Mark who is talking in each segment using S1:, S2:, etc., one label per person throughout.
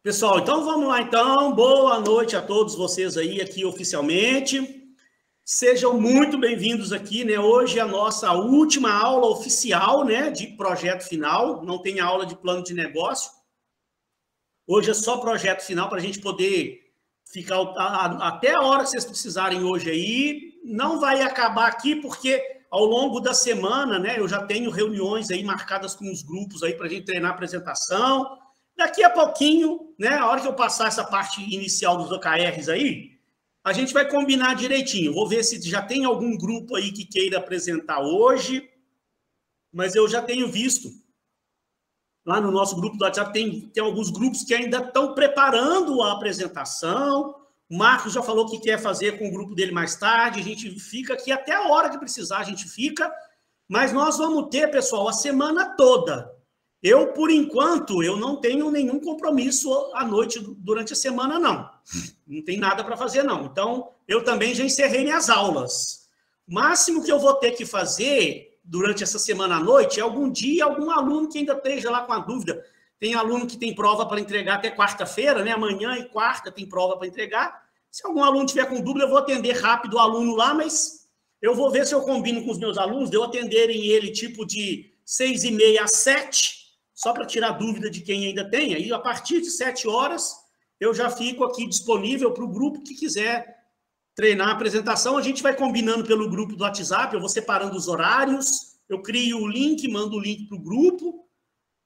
S1: Pessoal, então vamos lá então. Boa noite a todos vocês aí aqui oficialmente. Sejam muito bem-vindos aqui, né? Hoje é a nossa última aula oficial, né, de projeto final. Não tem aula de plano de negócio. Hoje é só projeto final para a gente poder ficar até a hora que vocês precisarem hoje aí. Não vai acabar aqui porque ao longo da semana, né, eu já tenho reuniões aí marcadas com os grupos aí para a gente treinar a apresentação. Daqui a pouquinho, né, a hora que eu passar essa parte inicial dos OKRs aí, a gente vai combinar direitinho. Vou ver se já tem algum grupo aí que queira apresentar hoje, mas eu já tenho visto lá no nosso grupo do WhatsApp, tem alguns grupos que ainda estão preparando a apresentação. O Marcos já falou que quer fazer com o grupo dele mais tarde. A gente fica aqui até a hora que precisar, a gente fica. Mas nós vamos ter, pessoal, a semana toda. Eu, por enquanto, eu não tenho nenhum compromisso à noite durante a semana, não. Não tem nada para fazer, não. Então, eu também já encerrei minhas aulas. O máximo que eu vou ter que fazer durante essa semana à noite é algum dia, algum aluno que ainda esteja lá com a dúvida. Tem aluno que tem prova para entregar até quarta-feira, né? Amanhã e quarta tem prova para entregar. Se algum aluno tiver com dúvida, eu vou atender rápido o aluno lá, mas eu vou ver se eu combino com os meus alunos de eu atenderem ele tipo de 6h30 às 7h, só para tirar dúvida de quem ainda tem. Aí, a partir de 7 horas, eu já fico aqui disponível para o grupo que quiser treinar a apresentação. A gente vai combinando pelo grupo do WhatsApp, eu vou separando os horários, eu crio o link, mando o link para o grupo.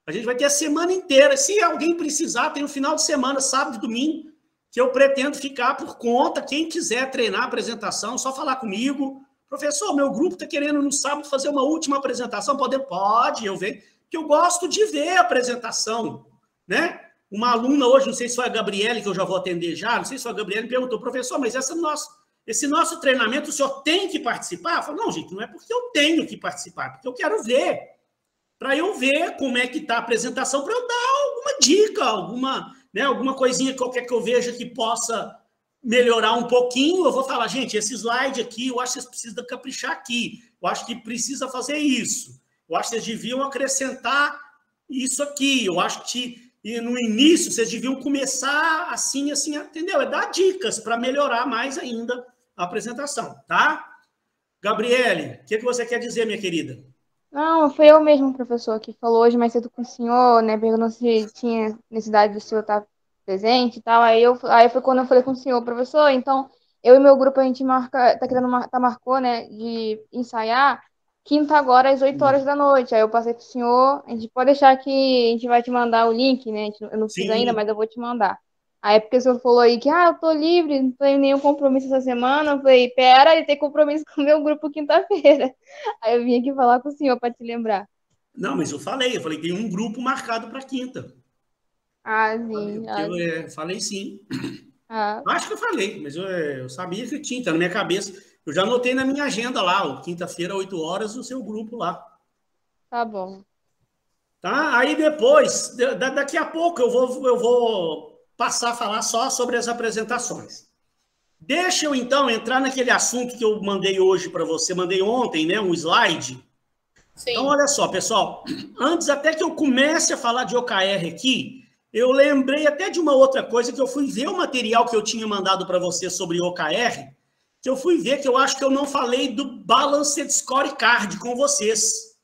S1: A gente vai ter a semana inteira. Se alguém precisar, tem um final de semana, sábado e domingo, que eu pretendo ficar por conta. Quem quiser treinar a apresentação, só falar comigo. Professor, meu grupo está querendo no sábado fazer uma última apresentação. Pode, eu venho. Que eu gosto de ver a apresentação, né? Uma aluna hoje, não sei se foi a Gabriele, que eu já vou atender já, não sei se foi a Gabriele, me perguntou, professor, mas esse nosso treinamento, o senhor tem que participar? Eu falei, não, gente, não é porque eu tenho que participar, porque eu quero ver, para eu ver como é que está a apresentação, para eu dar alguma dica, alguma coisinha qualquer que eu veja que possa melhorar um pouquinho. Eu vou falar, gente, esse slide aqui, eu acho que vocês precisam caprichar aqui, eu acho que precisa fazer isso. Eu acho que vocês deviam acrescentar isso aqui. Eu acho que no início vocês deviam começar assim, entendeu? É dar dicas para melhorar mais ainda a apresentação, tá? Gabriele, o que você quer dizer, minha querida?
S2: Não, foi eu mesmo, professor, que falou hoje mais cedo com o senhor, né? Perguntou se tinha necessidade do senhor estar presente e tal. Aí foi quando eu falei com o senhor, professor, então eu e meu grupo a gente marcou, né, de ensaiar quinta agora às 8 horas da noite. Aí eu passei pro senhor, a gente pode deixar que a gente vai te mandar o link, né? Eu não fiz ainda,
S1: Sim.
S2: mas eu vou te mandar. Aí porque o senhor falou aí que, eu tô livre, não tenho nenhum compromisso essa semana. Eu falei, pera, ele tem compromisso com o meu grupo quinta-feira. Aí eu vim aqui falar com o senhor para te lembrar.
S1: Não, mas eu falei tem um grupo marcado para quinta.
S2: Ah, sim.
S1: Falei sim.
S2: Ah,
S1: Acho que eu falei, mas eu sabia que tinha, tá na minha cabeça. Eu já anotei na minha agenda lá, quinta-feira, 8 horas, o seu grupo lá.
S2: tá bom.
S1: Tá? Aí depois, daqui a pouco, eu vou passar a falar só sobre as apresentações. Deixa eu, então, entrar naquele assunto que eu mandei hoje para você, mandei ontem, né, um slide. Então,
S2: Sim.
S1: olha só, pessoal, antes até que eu comece a falar de OKR aqui, eu lembrei até de uma outra coisa, que eu fui ver o material que eu tinha mandado para você sobre OKR, que eu fui ver que eu acho que eu não falei do Balanced Scorecard com vocês.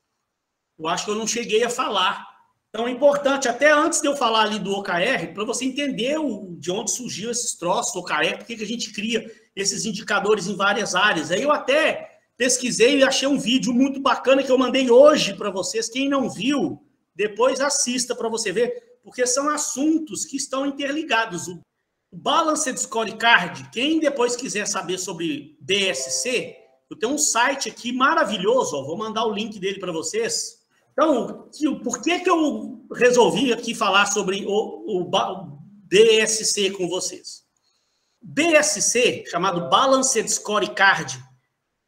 S1: Eu acho que eu não cheguei a falar. Então, é importante, até antes de eu falar ali do OKR, para você entender de onde surgiu esses troços, OKR, por que a gente cria esses indicadores em várias áreas. Aí eu até pesquisei e achei um vídeo muito bacana que eu mandei hoje para vocês. Quem não viu, depois assista para você ver, porque são assuntos que estão interligados. O Balanced Scorecard, quem depois quiser saber sobre BSC, eu tenho um site aqui maravilhoso, vou mandar o link dele para vocês. Então, por que eu resolvi aqui falar sobre o BSC com vocês? BSC, chamado Balanced Scorecard,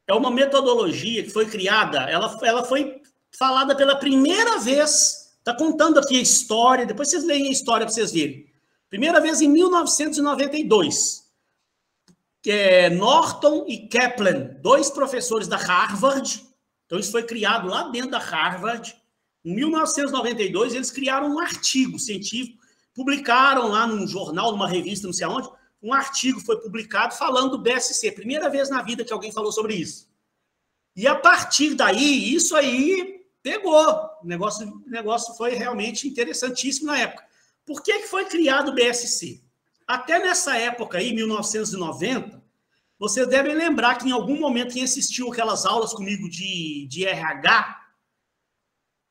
S1: é uma metodologia que foi criada, ela foi falada pela primeira vez, está contando aqui a história, depois vocês leem a história para vocês verem. Primeira vez em 1992, que é Norton e Kaplan, dois professores da Harvard. Então, isso foi criado lá dentro da Harvard. Em 1992, eles criaram um artigo científico publicaram lá num jornal, numa revista, não sei aonde, um artigo foi publicado falando do BSC. Primeira vez na vida que alguém falou sobre isso. E a partir daí, isso aí pegou. O negócio foi realmente interessantíssimo na época. Por que foi criado o BSC? Até nessa época aí, 1990, vocês devem lembrar que em algum momento quem assistiu aquelas aulas comigo de RH,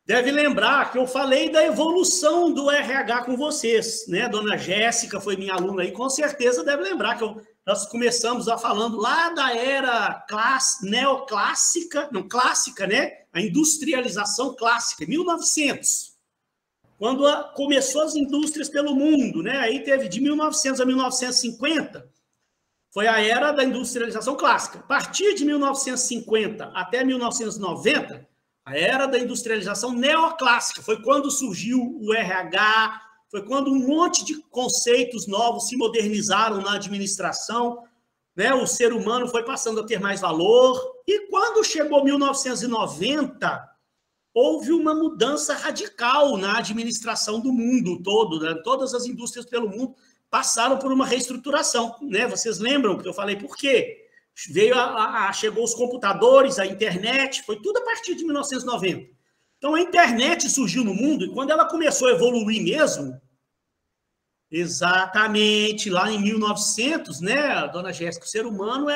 S1: deve lembrar que eu falei da evolução do RH com vocês, né? Dona Jéssica foi minha aluna aí, com certeza deve lembrar que nós começamos falando lá da era neoclássica, não, clássica, né? A industrialização clássica, 1900, quando começou as indústrias pelo mundo, né? Aí teve de 1900 a 1950, foi a era da industrialização clássica. A partir de 1950 até 1990, a era da industrialização neoclássica, foi quando surgiu o RH, foi quando um monte de conceitos novos se modernizaram na administração, né? O ser humano foi passando a ter mais valor, e quando chegou 1990, houve uma mudança radical na administração do mundo todo, né? Todas as indústrias pelo mundo passaram por uma reestruturação, né? Vocês lembram que eu falei por quê? Chegou os computadores, a internet, foi tudo a partir de 1990. Então, a internet surgiu no mundo, e quando ela começou a evoluir mesmo, exatamente, lá em 1900, né, dona Jéssica, o ser humano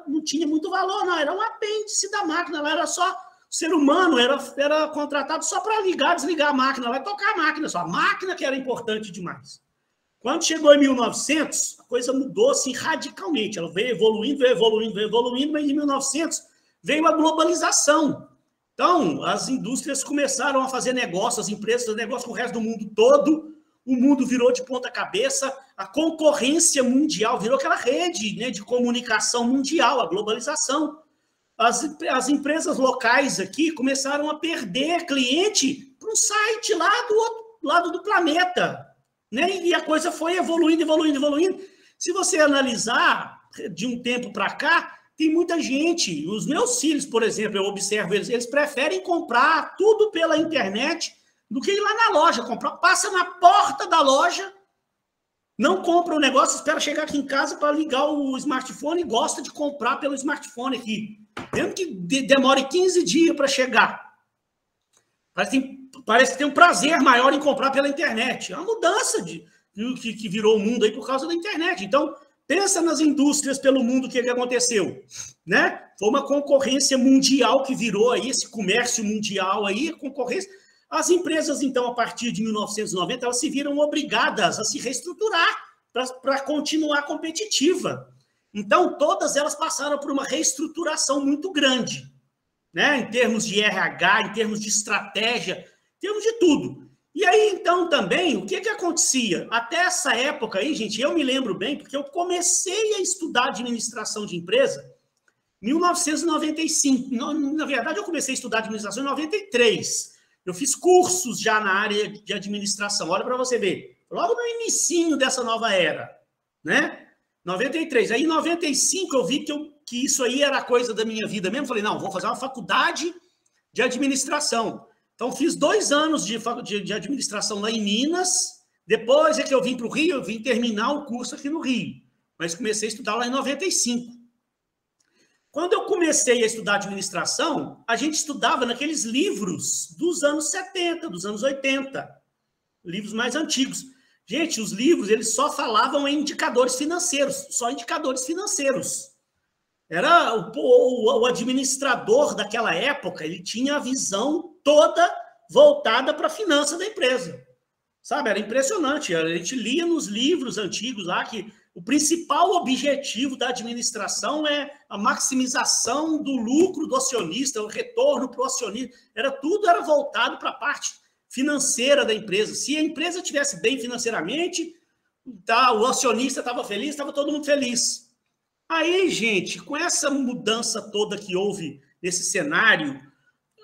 S1: não tinha muito valor, não, era um apêndice da máquina, ela era só, o ser humano era contratado só para ligar, desligar a máquina, vai tocar a máquina, só a máquina que era importante demais. Quando chegou em 1900, a coisa mudou assim radicalmente. Ela veio evoluindo, mas em 1900 veio a globalização. Então, as indústrias começaram a fazer negócios, as empresas fazendo negócio com o resto do mundo todo. O mundo virou de ponta cabeça, a concorrência mundial virou aquela rede, né, de comunicação mundial, a globalização. As empresas locais aqui começaram a perder cliente para um site lá do outro lado do planeta. Né? E a coisa foi evoluindo. Se você analisar de um tempo para cá, tem muita gente. Os meus filhos, por exemplo, eu observo eles preferem comprar tudo pela internet do que ir lá na loja. Passa na porta da loja, não compra o negócio, espera chegar aqui em casa para ligar o smartphone e gosta de comprar pelo smartphone aqui. Mesmo que demore 15 dias para chegar. Parece que tem um prazer maior em comprar pela internet. É uma mudança que virou o mundo aí por causa da internet. Então, pensa nas indústrias pelo mundo, o que aconteceu, né? Foi uma concorrência mundial que virou aí, esse comércio mundial aí, a concorrência. As empresas, então, a partir de 1990, elas se viram obrigadas a se reestruturar para continuar competitiva. Então, todas elas passaram por uma reestruturação muito grande, né? Em termos de RH, em termos de estratégia, em termos de tudo. E aí, então, também, o que acontecia? Até essa época aí, gente, eu me lembro bem, porque eu comecei a estudar administração de empresa em 1995. Na verdade, eu comecei a estudar administração em 93. Eu fiz cursos já na área de administração. Olha para você ver. Logo no inicinho dessa nova era, né? 93. Aí, em 95, eu vi que isso aí era coisa da minha vida mesmo. Falei, não, vou fazer uma faculdade de administração. Então, fiz 2 anos de administração lá em Minas. Depois é que eu vim para o Rio, eu vim terminar o curso aqui no Rio. Mas comecei a estudar lá em 95. Quando eu comecei a estudar administração, a gente estudava naqueles livros dos anos 70, dos anos 80. Livros mais antigos. Gente, os livros, eles só falavam em indicadores financeiros, só indicadores financeiros. Era o administrador daquela época, ele tinha a visão toda voltada para a finança da empresa. Sabe, era impressionante. A gente lia nos livros antigos lá que o principal objetivo da administração é a maximização do lucro do acionista, o retorno para o acionista. Tudo era voltado para a parte financeira da empresa. Se a empresa estivesse bem financeiramente, tá, o acionista estava feliz, estava todo mundo feliz. Aí, gente, com essa mudança toda que houve nesse cenário,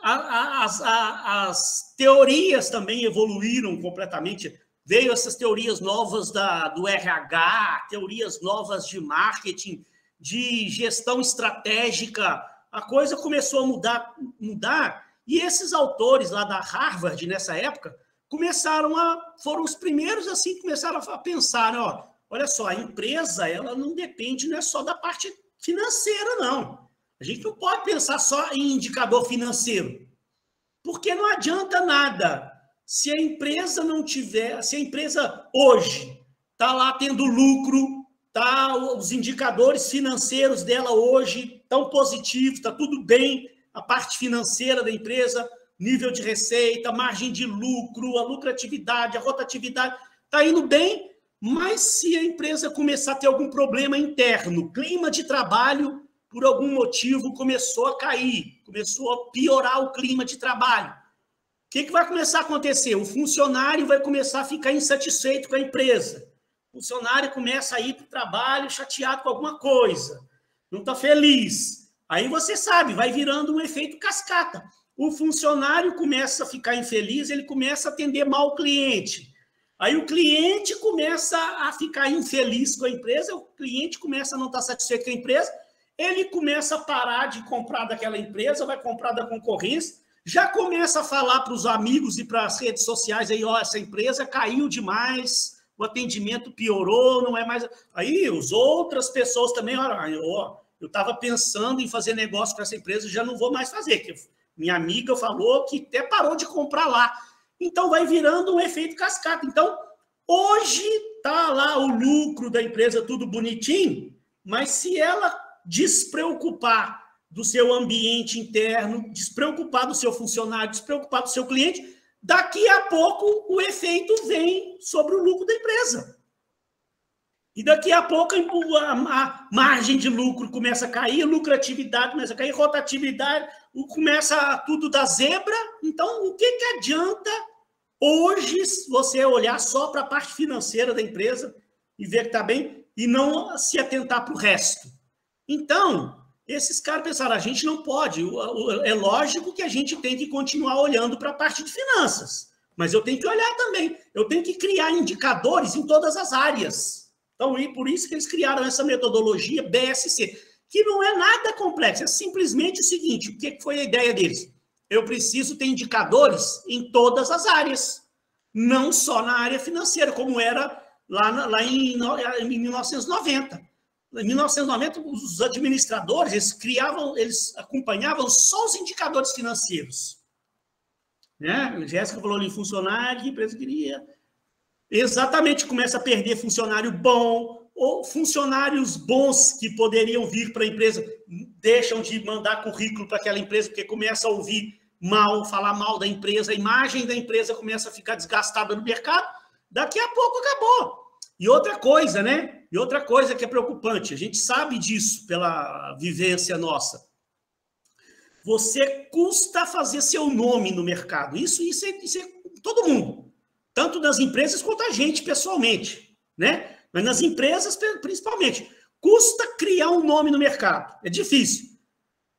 S1: as teorias também evoluíram completamente. Veio essas teorias novas do RH, teorias novas de marketing, de gestão estratégica. A coisa começou a mudar. E esses autores lá da Harvard, nessa época, foram os primeiros assim que começaram a pensar, né, ó, olha só, a empresa, ela não depende, não é só da parte financeira, não. A gente não pode pensar só em indicador financeiro, porque não adianta nada se a empresa não tiver, se a empresa hoje está lá tendo lucro, os indicadores financeiros dela hoje estão positivos, está tudo bem, a parte financeira da empresa, nível de receita, margem de lucro, a lucratividade, a rotatividade, está indo bem, mas se a empresa começar a ter algum problema interno, clima de trabalho, por algum motivo, começou a cair, começou a piorar o clima de trabalho, o que vai começar a acontecer? O funcionário vai começar a ficar insatisfeito com a empresa. O funcionário começa a ir para o trabalho chateado com alguma coisa, não está feliz. Aí você sabe, vai virando um efeito cascata. O funcionário começa a ficar infeliz, ele começa a atender mal o cliente. Aí o cliente começa a ficar infeliz com a empresa, o cliente começa a não estar satisfeito com a empresa, ele começa a parar de comprar daquela empresa, vai comprar da concorrência, já começa a falar para os amigos e para as redes sociais aí, ó, essa empresa caiu demais, o atendimento piorou, não é mais... Aí as outras pessoas também, olha, eu estava pensando em fazer negócio com essa empresa, já não vou mais fazer, porque minha amiga falou que até parou de comprar lá. Então vai virando um efeito cascata. Então, hoje está lá o lucro da empresa tudo bonitinho, mas se ela despreocupar do seu ambiente interno, despreocupar do seu funcionário, despreocupar do seu cliente, daqui a pouco o efeito vem sobre o lucro da empresa. E daqui a pouco a margem de lucro começa a cair, a lucratividade começa a cair, rotatividade, começa tudo da zebra. Então, o que adianta hoje você olhar só para a parte financeira da empresa e ver que está bem e não se atentar para o resto? Então, esses caras pensaram, a gente não pode, é lógico que a gente tem que continuar olhando para a parte de finanças, mas eu tenho que olhar também, eu tenho que criar indicadores em todas as áreas. Então, e por isso que eles criaram essa metodologia BSC, que não é nada complexo, é simplesmente o seguinte, o que foi a ideia deles? Eu preciso ter indicadores em todas as áreas, não só na área financeira, como era lá em 1990. Em 1990, os administradores, eles acompanhavam só os indicadores financeiros. Né? A Jéssica falou ali, funcionário, que a empresa queria... Exatamente, começa a perder funcionário bom, ou funcionários bons que poderiam vir para a empresa, deixam de mandar currículo para aquela empresa, porque começa a ouvir mal, falar mal da empresa, a imagem da empresa começa a ficar desgastada no mercado, daqui a pouco acabou. E outra coisa, né? E outra coisa que é preocupante, a gente sabe disso pela vivência nossa. Você custa fazer seu nome no mercado. Isso é todo mundo. Tanto das empresas quanto a gente pessoalmente, né? Mas nas empresas, principalmente. Custa criar um nome no mercado. É difícil.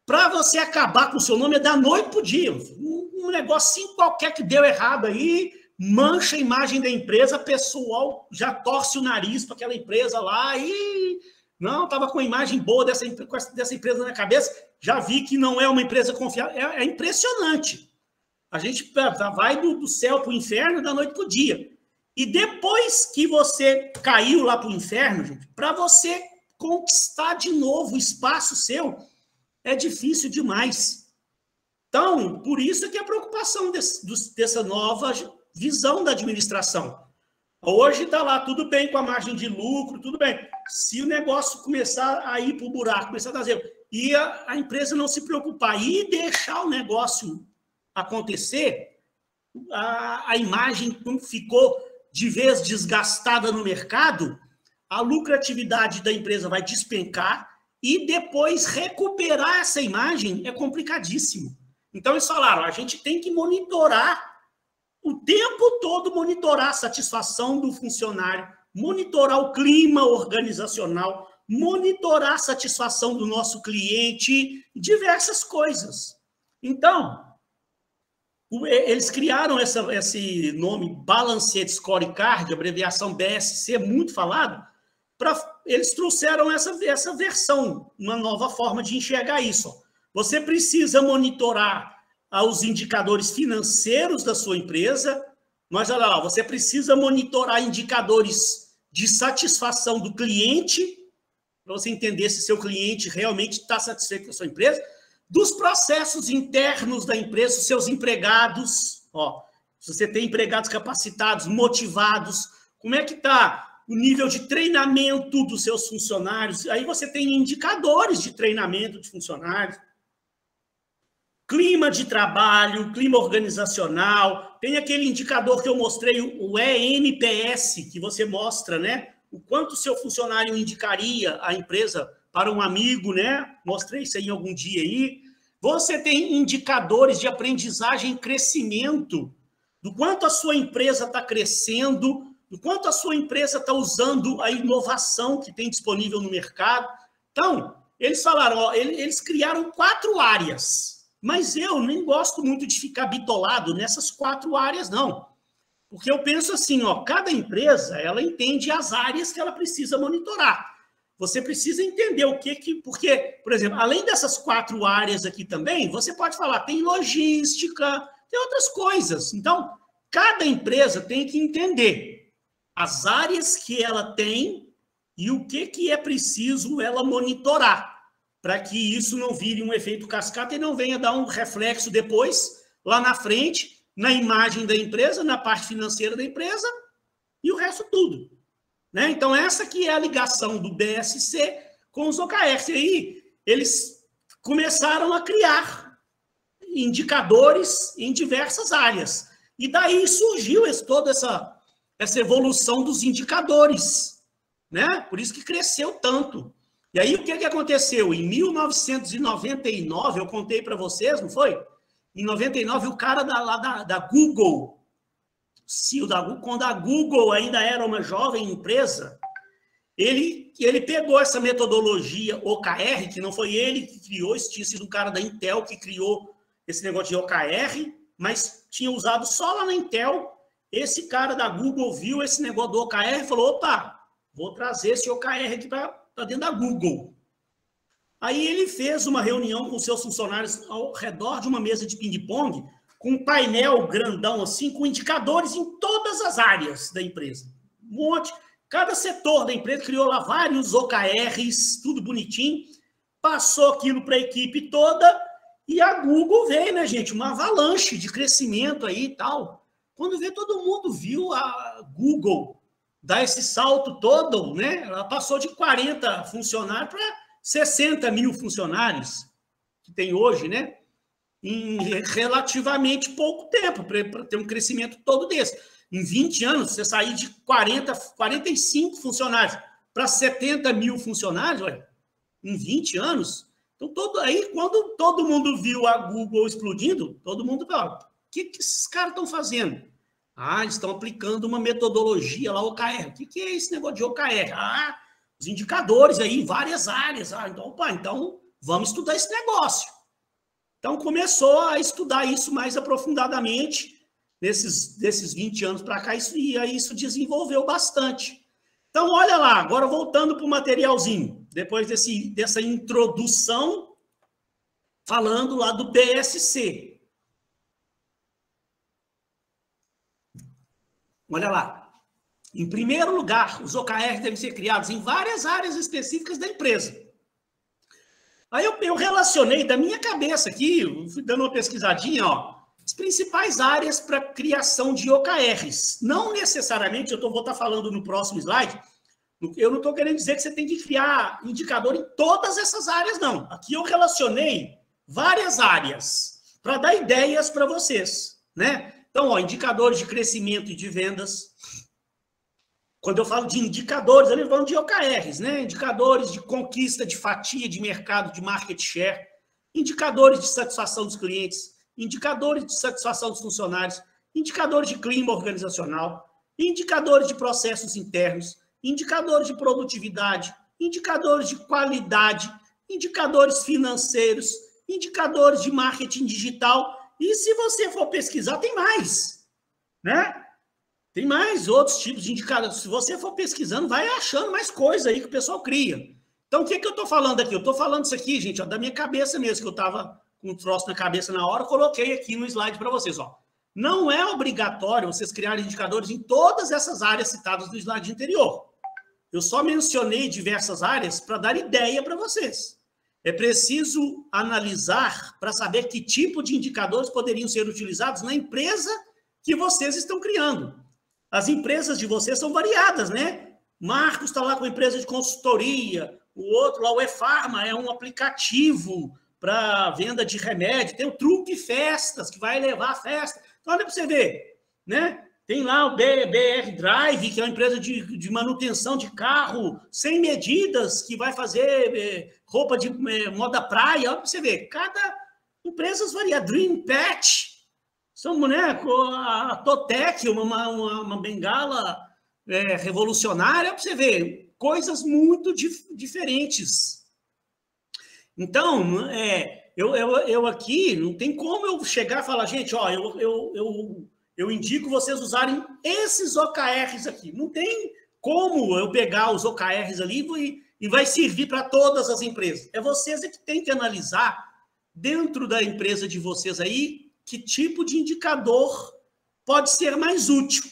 S1: Para você acabar com o seu nome é da noite para o dia. Um negocinho qualquer que deu errado aí, mancha a imagem da empresa, pessoal já torce o nariz para aquela empresa lá e... Não, estava com a imagem boa dessa empresa na cabeça, já vi que não é uma empresa confiável. É impressionante. A gente vai do céu para o inferno, da noite para o dia. E depois que você caiu lá para o inferno, gente, para você conquistar de novo o espaço seu, é difícil demais. Então, por isso que a preocupação dessa nova visão da administração. Hoje está lá, tudo bem com a margem de lucro, tudo bem. Se o negócio começar a ir para o buraco, começar a trazer, e a empresa não se preocupar e deixar o negócio acontecer, a imagem ficou de vez desgastada no mercado, a lucratividade da empresa vai despencar e depois recuperar essa imagem é complicadíssimo. Então eles falaram, a gente tem que monitorar o tempo todo, monitorar a satisfação do funcionário, monitorar o clima organizacional, monitorar a satisfação do nosso cliente, diversas coisas. Então, eles criaram esse nome Balanced Scorecard, abreviação BSC, muito falado, eles trouxeram essa versão, uma nova forma de enxergar isso. Você precisa monitorar os indicadores financeiros da sua empresa, Mas olha lá, você precisa monitorar indicadores de satisfação do cliente, para você entender se seu cliente realmente está satisfeito com a sua empresa, dos processos internos da empresa, os seus empregados, ó, se você tem empregados capacitados, motivados, como é que está o nível de treinamento dos seus funcionários, aí você tem indicadores de treinamento de funcionários, clima de trabalho, clima organizacional, tem aquele indicador que eu mostrei, o ENPS, que você mostra, né? O quanto o seu funcionário indicaria a empresa para um amigo, né? Mostrei isso aí em algum dia aí. Você tem indicadores de aprendizagem e crescimento, do quanto a sua empresa está crescendo, do quanto a sua empresa está usando a inovação que tem disponível no mercado. Então, eles falaram, ó, eles criaram 4 áreas, mas eu nem gosto muito de ficar bitolado nessas 4 áreas, não. Porque eu penso assim, ó, cada empresa, ela entende as áreas que ela precisa monitorar. Você precisa entender o que... Porque, por exemplo, além dessas 4 áreas aqui também, você pode falar, tem logística, tem outras coisas. Então, cada empresa tem que entender as áreas que ela tem e o que é preciso ela monitorar, para que isso não vire um efeito cascata e não venha dar um reflexo depois, lá na frente, na imagem da empresa, na parte financeira da empresa e o resto tudo. Né? Então, essa que é a ligação do BSC com os OKRs. E aí, eles começaram a criar indicadores em diversas áreas. E daí surgiu toda essa evolução dos indicadores. Né? Por isso que cresceu tanto. E aí, o que aconteceu? Em 1999, eu contei para vocês, não foi? Em 99, o cara da Google, CEO da Google, quando a Google ainda era uma jovem empresa, ele pegou essa metodologia OKR, que não foi ele que criou, isso tinha sido um cara da Intel que criou esse negócio de OKR, mas tinha usado só lá na Intel. Esse cara da Google viu esse negócio do OKR e falou, opa, vou trazer esse OKR aqui para dentro da Google. Aí ele fez uma reunião com seus funcionários ao redor de uma mesa de ping-pong, com um painel grandão assim, com indicadores em todas as áreas da empresa. Um monte. Cada setor da empresa criou lá vários OKRs, tudo bonitinho, passou aquilo para a equipe toda e a Google veio, né, gente? Uma avalanche de crescimento aí e tal. Quando vê, todo mundo viu a Google dar esse salto todo, né? Ela passou de 40 funcionários para 60 mil funcionários que tem hoje, né? Em relativamente pouco tempo, para ter um crescimento todo desse. Em 20 anos, você sair de 45 funcionários para 70 mil funcionários, olha, em 20 anos. Então, aí, quando todo mundo viu a Google explodindo, todo mundo falou, o que esses caras estão fazendo? Ah, eles estão aplicando uma metodologia lá, OKR. O que é esse negócio de OKR? Ah, os indicadores aí em várias áreas. Ah, então, opa, então vamos estudar esse negócio. Então, começou a estudar isso mais aprofundadamente desses 20 anos para cá, e aí isso desenvolveu bastante. Então, olha lá, agora voltando para o materialzinho, depois dessa introdução, falando lá do BSC. Olha lá. Em primeiro lugar, os OKRs devem ser criados em várias áreas específicas da empresa. Aí eu relacionei da minha cabeça aqui, fui dando uma pesquisadinha, ó, as principais áreas para criação de OKRs. Não necessariamente, eu vou estar falando no próximo slide, eu não estou querendo dizer que você tem que criar indicador em todas essas áreas, não. Aqui eu relacionei várias áreas para dar ideias para vocês, né? Então, ó, indicadores de crescimento e de vendas. Quando eu falo de indicadores, eu falo de OKRs, né? Indicadores de conquista de fatia de mercado, de market share, indicadores de satisfação dos clientes, indicadores de satisfação dos funcionários, indicadores de clima organizacional, indicadores de processos internos, indicadores de produtividade, indicadores de qualidade, indicadores financeiros, indicadores de marketing digital. E se você for pesquisar, tem mais, né? Tem mais outros tipos de indicadores. Se você for pesquisando, vai achando mais coisa aí que o pessoal cria. Então, o que eu estou falando aqui? Eu estou falando isso aqui, gente, ó, da minha cabeça mesmo, que eu estava com um troço na cabeça na hora, coloquei aqui no slide para vocês. Ó. não é obrigatório vocês criarem indicadores em todas essas áreas citadas no slide anterior. Eu só mencionei diversas áreas para dar ideia para vocês. É preciso analisar para saber que tipo de indicadores poderiam ser utilizados na empresa que vocês estão criando. As empresas de vocês são variadas, né? Marcos está lá com a empresa de consultoria, o outro lá, o eFarma, é um aplicativo para venda de remédio, tem o Truque Festas, que vai levar a festa. Então, olha para você ver, né? Tem lá o BR Drive, que é uma empresa de manutenção de carro sem medidas, que vai fazer roupa de moda praia. Olha para você ver, cada empresa varia. Dream Pet, são, né, a Totec, uma bengala revolucionária. Olha para você ver, coisas muito diferentes. Então, eu aqui, não tem como eu chegar e falar, gente, ó, eu indico vocês usarem esses OKRs aqui. Não tem como eu pegar os OKRs ali e vai servir para todas as empresas. É vocês que têm que analisar dentro da empresa de vocês aí que tipo de indicador pode ser mais útil.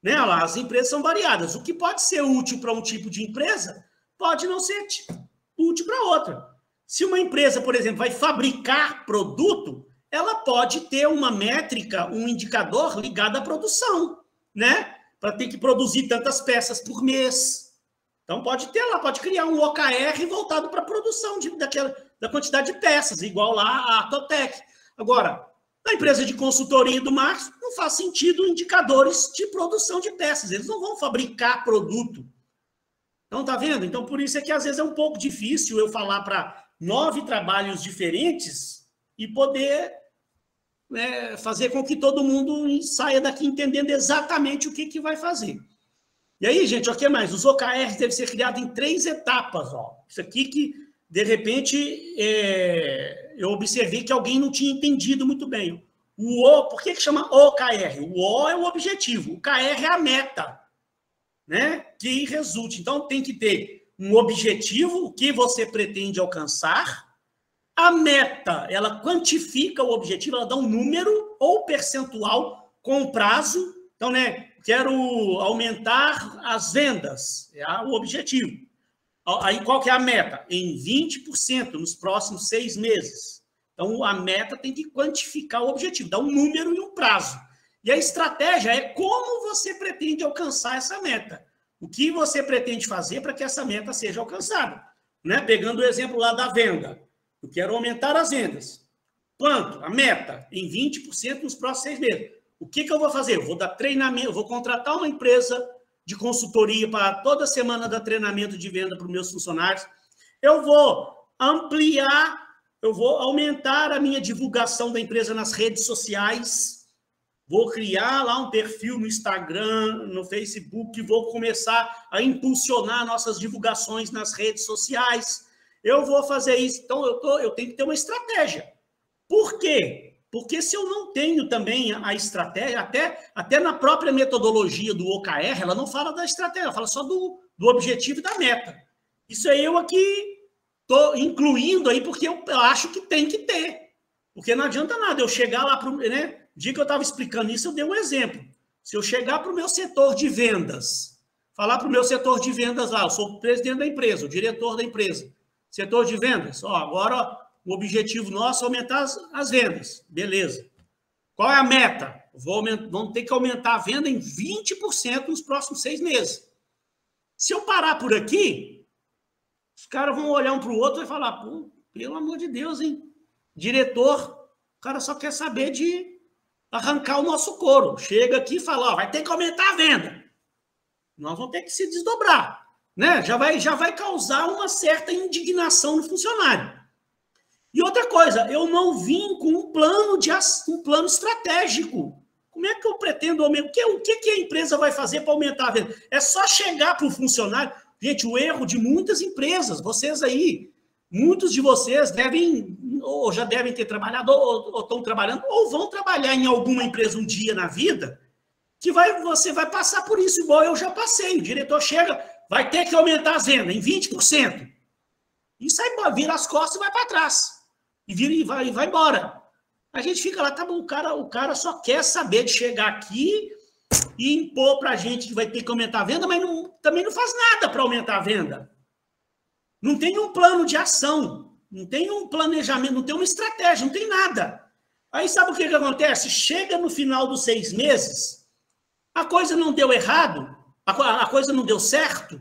S1: Né? As empresas são variadas. O que pode ser útil para um tipo de empresa pode não ser útil para outra. Se uma empresa, por exemplo, vai fabricar produto, ela pode ter uma métrica, um indicador ligado à produção, né? Para ter que produzir tantas peças por mês. Então, pode ter lá, pode criar um OKR voltado para a produção da quantidade de peças, igual lá a Totec. Agora, na empresa de consultoria do Marcos, não faz sentido indicadores de produção de peças. Eles não vão fabricar produto. Então, tá vendo? Então, por isso é que às vezes é um pouco difícil eu falar para 9 trabalhos diferentes e poder fazer com que todo mundo saia daqui entendendo exatamente o que vai fazer. E aí, gente, o que mais? Os OKRs devem ser criados em 3 etapas. Ó. Isso aqui que, de repente, eu observei que alguém não tinha entendido muito bem. Por que chama OKR? O O é o objetivo, o KR é a meta, né? Que resulte. Então, tem que ter um objetivo, o que você pretende alcançar. A meta, ela quantifica o objetivo, ela dá um número ou percentual com prazo. Então, né, quero aumentar as vendas, é o objetivo. Aí, qual que é a meta? Em 20% nos próximos 6 meses. Então, a meta tem que quantificar o objetivo, dá um número e um prazo. E a estratégia é como você pretende alcançar essa meta. O que você pretende fazer para que essa meta seja alcançada? Né? Pegando o exemplo lá da venda. Eu quero aumentar as vendas. Quanto? A meta, em 20% nos próximos 6 meses. O que eu vou fazer? Eu vou dar treinamento, eu vou contratar uma empresa de consultoria para toda semana dar treinamento de venda para os meus funcionários. Eu vou ampliar, eu vou aumentar a minha divulgação da empresa nas redes sociais. Vou criar lá um perfil no Instagram, no Facebook, vou começar a impulsionar nossas divulgações nas redes sociais. Eu vou fazer isso. Então, eu tenho que ter uma estratégia. Por quê? Porque se eu não tenho também a estratégia, até na própria metodologia do OKR, ela não fala da estratégia, ela fala só do objetivo e da meta. Isso aí eu aqui estou incluindo aí porque eu acho que tem que ter. Porque não adianta nada eu chegar lá para o... Né? O dia que eu estava explicando isso, eu dei um exemplo. Se eu chegar para o meu setor de vendas, falar para o meu setor de vendas lá, eu sou o presidente da empresa, o diretor da empresa, setor de vendas, agora o objetivo nosso é aumentar as vendas. Beleza. Qual é a meta? Vamos ter que aumentar a venda em 20% nos próximos 6 meses. Se eu parar por aqui, os caras vão olhar um para o outro e falar, pô, pelo amor de Deus, hein? Diretor, o cara só quer saber de arrancar o nosso couro. Chega aqui e fala, vai ter que aumentar a venda. Nós vamos ter que se desdobrar. Né? Já vai causar uma certa indignação no funcionário. E outra coisa, eu não vim com um plano estratégico. Como é que eu pretendo aumentar? O que a empresa vai fazer para aumentar a venda? É só chegar para o funcionário. Gente, o erro de muitas empresas, vocês aí, muitos de vocês ou já devem ter trabalhado, ou estão trabalhando, ou vão trabalhar em alguma empresa um dia na vida, que você vai passar por isso, igual eu já passei. O diretor chega, vai ter que aumentar as vendas em 20%. E vira as costas e vai para trás. E vai embora. A gente fica lá, tá bom, o cara só quer saber de chegar aqui e impor para a gente que vai ter que aumentar a venda, mas também não faz nada para aumentar a venda. Não tem um plano de ação, não tem um planejamento, não tem uma estratégia, não tem nada. Aí sabe o que acontece? Chega no final dos 6 meses, a coisa não deu errado, a coisa não deu certo,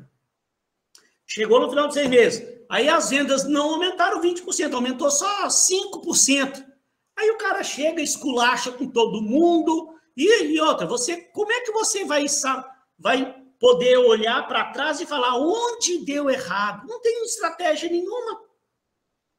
S1: chegou no final dos 6 meses, aí as vendas não aumentaram 20%, aumentou só 5%. Aí o cara chega, esculacha com todo mundo, e outra, como é que você vai poder olhar para trás e falar onde deu errado? Não tem estratégia nenhuma.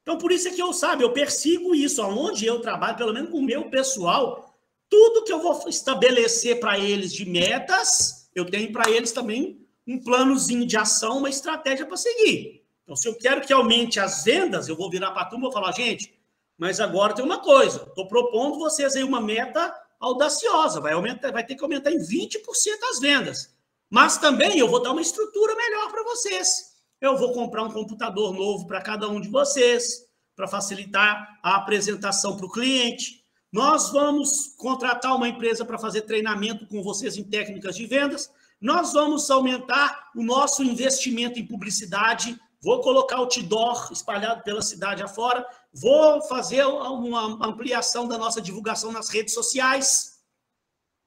S1: Então, por isso é que eu persigo isso, aonde eu trabalho, pelo menos com o meu pessoal, tudo que eu vou estabelecer para eles de metas, eu tenho para eles também um planozinho de ação, uma estratégia para seguir. Então, se eu quero que aumente as vendas, eu vou virar para a turma e vou falar, gente, mas agora tem uma coisa, estou propondo vocês aí uma meta audaciosa, vai ter que aumentar em 20% as vendas. Mas também eu vou dar uma estrutura melhor para vocês. Eu vou comprar um computador novo para cada um de vocês, para facilitar a apresentação para o cliente. Nós vamos contratar uma empresa para fazer treinamento com vocês em técnicas de vendas. Nós vamos aumentar o nosso investimento em publicidade. Vou colocar outdoor espalhado pela cidade afora. Vou fazer uma ampliação da nossa divulgação nas redes sociais.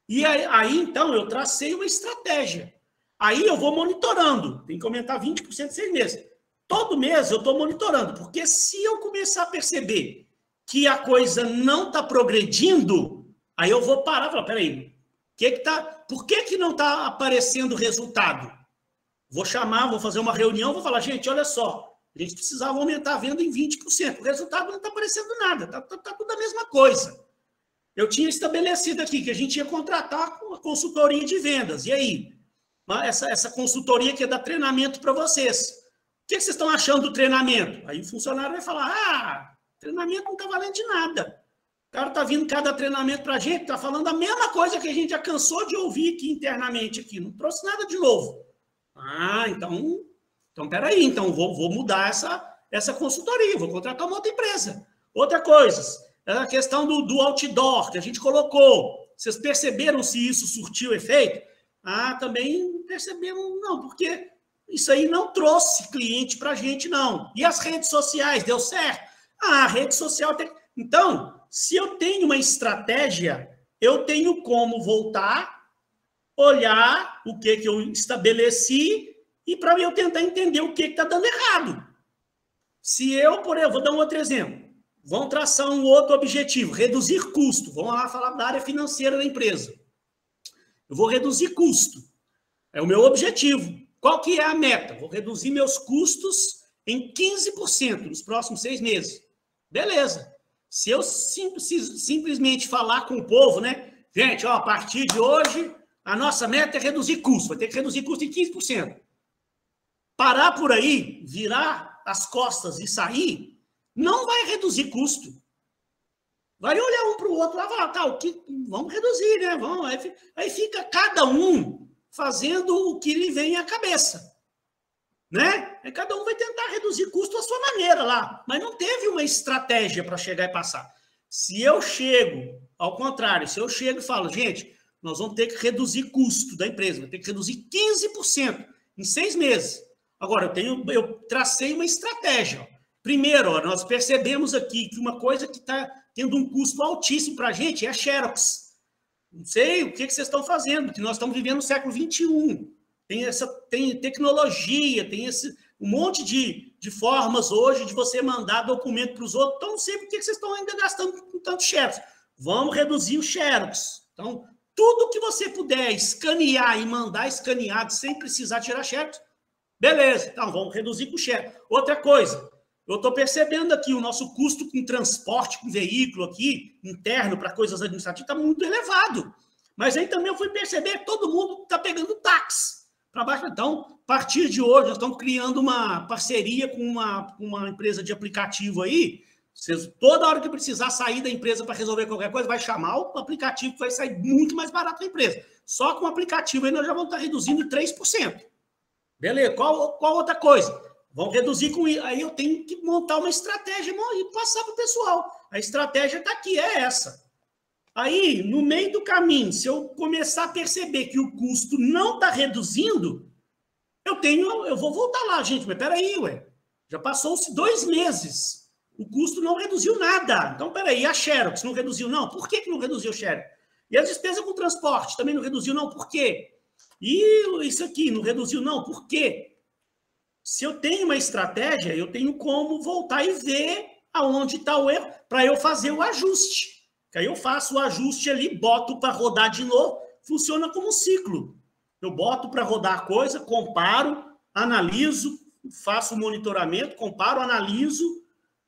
S1: E aí, então, eu tracei uma estratégia. Aí eu vou monitorando. Tem que aumentar 20% em 6 meses. Todo mês eu estou monitorando, porque se eu começar a perceber que a coisa não está progredindo, aí eu vou parar e falar, peraí, por que não está aparecendo resultado? Vou fazer uma reunião, vou falar, gente, olha só, a gente precisava aumentar a venda em 20%. O resultado não está aparecendo nada, está tudo a mesma coisa. Eu tinha estabelecido aqui que a gente ia contratar uma consultoria de vendas. E aí? Essa consultoria que é dar treinamento para vocês. O que vocês estão achando do treinamento? Aí o funcionário vai falar, treinamento não está valendo de nada. O cara está vindo cada treinamento para a gente, está falando a mesma coisa que a gente já cansou de ouvir aqui internamente. Não trouxe nada de novo. Então peraí, então vou mudar essa consultoria, vou contratar uma outra empresa. Outra coisa, a questão do outdoor que a gente colocou. Vocês perceberam se isso surtiu efeito? Também perceberam, não, porque isso aí não trouxe cliente para a gente, não. E as redes sociais, deu certo? A rede social tem... Então, se eu tenho uma estratégia, eu tenho como voltar, olhar o que eu estabeleci e para eu tentar entender o que está dando errado. Se eu, por exemplo, vou dar um outro exemplo. Vamos traçar um outro objetivo, reduzir custo. Vamos lá falar da área financeira da empresa. Eu vou reduzir custo. É o meu objetivo. Qual que é a meta? Vou reduzir meus custos em 15% nos próximos 6 meses. Beleza. Se eu simplesmente falar com o povo, né? Gente, a partir de hoje, a nossa meta é reduzir custo. Vai ter que reduzir custo em 15%. Parar por aí, virar as costas e sair, não vai reduzir custo. Vai olhar um para o outro e falar, vamos reduzir, né? Aí fica cada um fazendo o que lhe vem à cabeça. Né? Aí cada um vai tentar reduzir custo à sua maneira lá. Mas não teve uma estratégia para chegar e passar. Se eu chego, ao contrário, se eu chego e falo, gente, nós vamos ter que reduzir custo da empresa, vai ter que reduzir 15% em 6 meses. Agora, eu tracei uma estratégia. Primeiro, nós percebemos aqui que uma coisa que está tendo um custo altíssimo para a gente é a Xerox. Não sei o que vocês estão fazendo, que nós estamos vivendo no século XXI. Tem tecnologia, tem um monte de formas hoje de você mandar documento para os outros. Então, não sei por que vocês estão ainda gastando com tanto Xerox. Vamos reduzir o Xerox. Então, tudo que você puder escanear e mandar escaneado sem precisar tirar Xerox, beleza. Então, vamos reduzir com o Xerox. Outra coisa, eu estou percebendo aqui o nosso custo com transporte, com veículo aqui, interno, para coisas administrativas, está muito elevado. Mas aí também eu fui perceber que todo mundo está pegando táxi para baixo. Então, a partir de hoje, nós estamos criando uma parceria com uma empresa de aplicativo aí. Toda hora que precisar sair da empresa para resolver qualquer coisa, vai chamar o aplicativo, que vai sair muito mais barato da empresa. Só com o aplicativo aí nós já vamos estar reduzindo 3%. Beleza, qual outra coisa? Vão reduzir com isso. Aí eu tenho que montar uma estratégia e passar para o pessoal. A estratégia está aqui, é essa. Aí, no meio do caminho, se eu começar a perceber que o custo não está reduzindo, eu vou voltar lá, gente, mas peraí, já passou-se 2 meses, o custo não reduziu nada. Então, peraí, a Xerox não reduziu, não? Por que não reduziu a Xerox? E a despesa com transporte também não reduziu, não? Por quê? E isso aqui não reduziu, não? Por quê? Se eu tenho uma estratégia, eu tenho como voltar e ver aonde está o erro para eu fazer o ajuste. Que aí eu faço o ajuste ali, boto para rodar de novo, funciona como um ciclo. Eu boto para rodar a coisa, comparo, analiso, faço o monitoramento, comparo, analiso,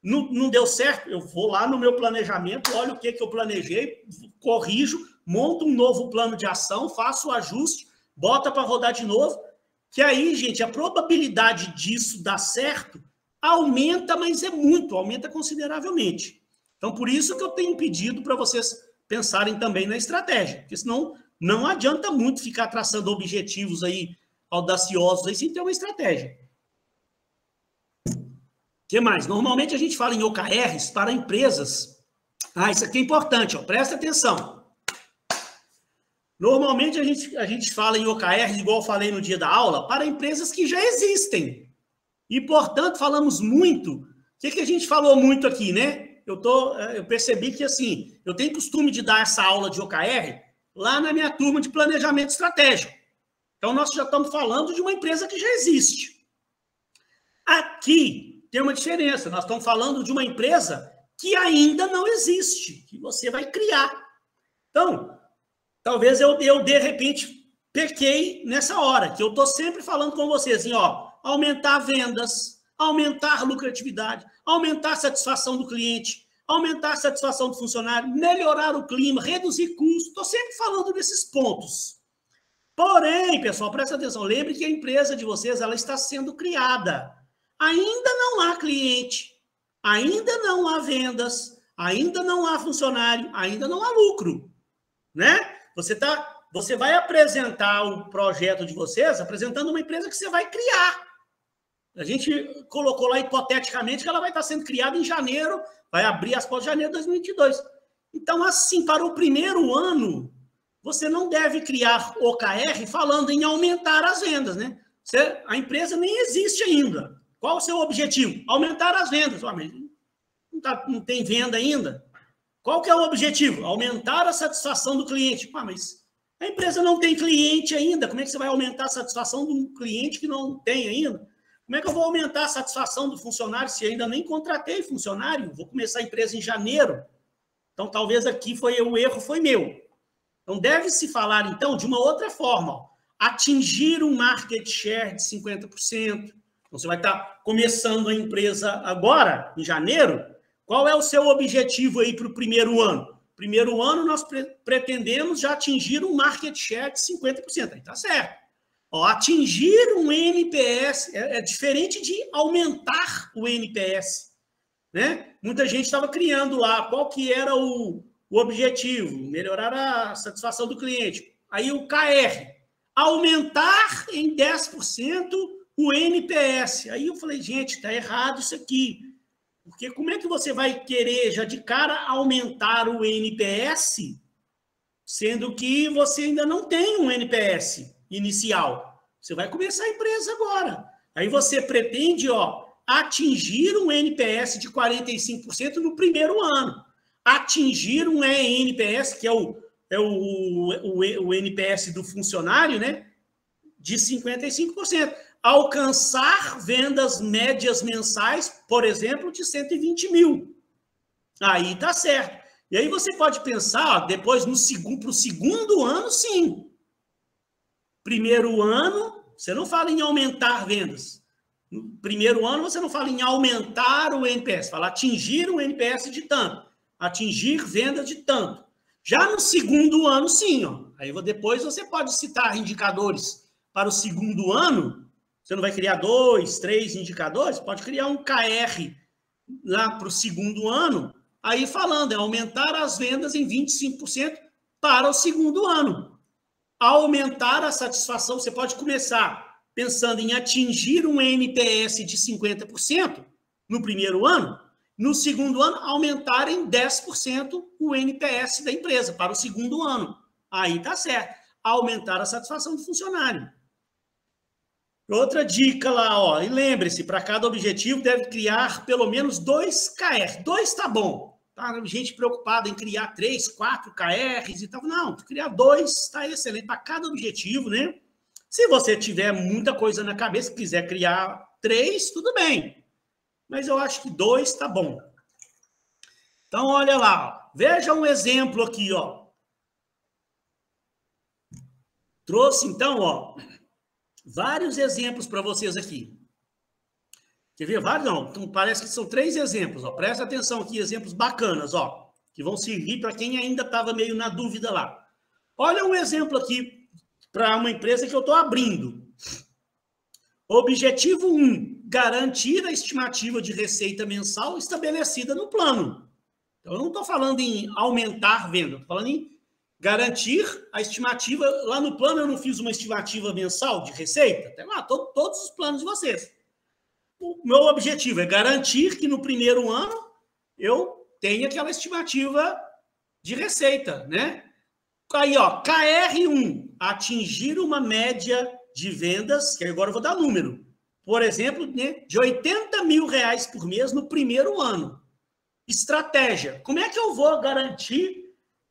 S1: não deu certo, eu vou lá no meu planejamento, olho o que eu planejei, corrijo, monto um novo plano de ação, faço o ajuste, bota para rodar de novo, que aí, gente, a probabilidade disso dar certo aumenta, mas é muito, aumenta consideravelmente. Então, por isso que eu tenho pedido para vocês pensarem também na estratégia, porque senão não adianta muito ficar traçando objetivos aí audaciosos aí sem ter uma estratégia. O que mais? Normalmente a gente fala em OKRs para empresas. Isso aqui é importante, presta atenção. Normalmente a gente fala em OKRs, igual eu falei no dia da aula, para empresas que já existem. E, portanto, falamos muito. O que a gente falou muito aqui, né? Eu percebi que, assim, eu tenho costume de dar essa aula de OKR lá na minha turma de planejamento estratégico. Então, nós já estamos falando de uma empresa que já existe. Aqui tem uma diferença. Nós estamos falando de uma empresa que ainda não existe, que você vai criar. Então, talvez eu de repente, pequei nessa hora, que eu estou sempre falando com vocês, assim, aumentar vendas, aumentar lucratividade, aumentar a satisfação do cliente, aumentar a satisfação do funcionário, melhorar o clima, reduzir custos. Estou sempre falando desses pontos. Porém, pessoal, presta atenção, lembre que a empresa de vocês ela está sendo criada. Ainda não há cliente, ainda não há vendas, ainda não há funcionário, ainda não há lucro, né? Você vai apresentar o projeto de vocês apresentando uma empresa que você vai criar. A gente colocou lá hipoteticamente que ela vai estar sendo criada em janeiro, vai abrir as portas em janeiro de 2022. Então, assim, para o primeiro ano, você não deve criar OKR falando em aumentar as vendas, né? A empresa nem existe ainda. Qual o seu objetivo? Aumentar as vendas. Mas não tem venda ainda. Qual que é o objetivo? Aumentar a satisfação do cliente. Mas a empresa não tem cliente ainda. Como é que você vai aumentar a satisfação de um cliente que não tem ainda? Como é que eu vou aumentar a satisfação do funcionário se ainda nem contratei funcionário? Vou começar a empresa em janeiro. Então, talvez aqui o erro foi meu. Então, deve-se falar, então, de uma outra forma. Atingir um market share de 50%. Então, você vai estar começando a empresa agora, em janeiro. Qual é o seu objetivo aí para o primeiro ano? Primeiro ano, nós pretendemos já atingir um market share de 50%. Aí está certo. Atingir um NPS é diferente de aumentar o NPS, né? Muita gente estava criando lá qual que era o objetivo, melhorar a satisfação do cliente. Aí o KR, aumentar em 10% o NPS. Aí eu falei, gente, está errado isso aqui. Porque como é que você vai querer já de cara aumentar o NPS, sendo que você ainda não tem um NPS inicial? Você vai começar a empresa agora. Aí você pretende, atingir um NPS de 45% no primeiro ano. Atingir um NPS, que é o NPS do funcionário, né, de 55%. Alcançar vendas médias mensais, por exemplo, de 120 mil. Aí tá certo. E aí você pode pensar, depois para o segundo ano, sim. Primeiro ano, você não fala em aumentar vendas. No primeiro ano, você não fala em aumentar o NPS, fala atingir o NPS de tanto, atingir vendas de tanto. Já no segundo ano, sim. Aí depois você pode citar indicadores para o segundo ano. Você não vai criar 2, 3 indicadores, pode criar um KR lá para o segundo ano, aí falando, aumentar as vendas em 25% para o segundo ano. Aumentar a satisfação, você pode começar pensando em atingir um NPS de 50% no primeiro ano, no segundo ano, aumentar em 10% o NPS da empresa para o segundo ano. Aí está certo. Aumentar a satisfação do funcionário. Outra dica lá, ó, e lembre-se, para cada objetivo deve criar pelo menos 2 KR. 2 está bom. Tá? Gente preocupada em criar 3, 4 KRs e tal. Não, criar 2 está excelente para cada objetivo, né? Se você tiver muita coisa na cabeça, quiser criar 3, tudo bem. Mas eu acho que 2 está bom. Então, olha lá, ó. Veja um exemplo aqui, ó. Trouxe, então, ó, vários exemplos para vocês aqui. Quer ver? Vários não. Então, parece que são 3 exemplos. Ó. Presta atenção aqui, exemplos bacanas, ó, que vão servir para quem ainda estava meio na dúvida lá. Olha um exemplo aqui para uma empresa que eu estou abrindo. Objetivo 1, garantir a estimativa de receita mensal estabelecida no plano. Então, eu não estou falando em aumentar venda, estou falando em garantir a estimativa. Lá no plano eu não fiz uma estimativa mensal de receita. Tem lá todos os planos de vocês. O meu objetivo é garantir que no primeiro ano eu tenha aquela estimativa de receita, né? Aí, ó, KR1, atingir uma média de vendas, que agora eu vou dar número. Por exemplo, né, de R$80 mil por mês no primeiro ano. Estratégia. Como é que eu vou garantir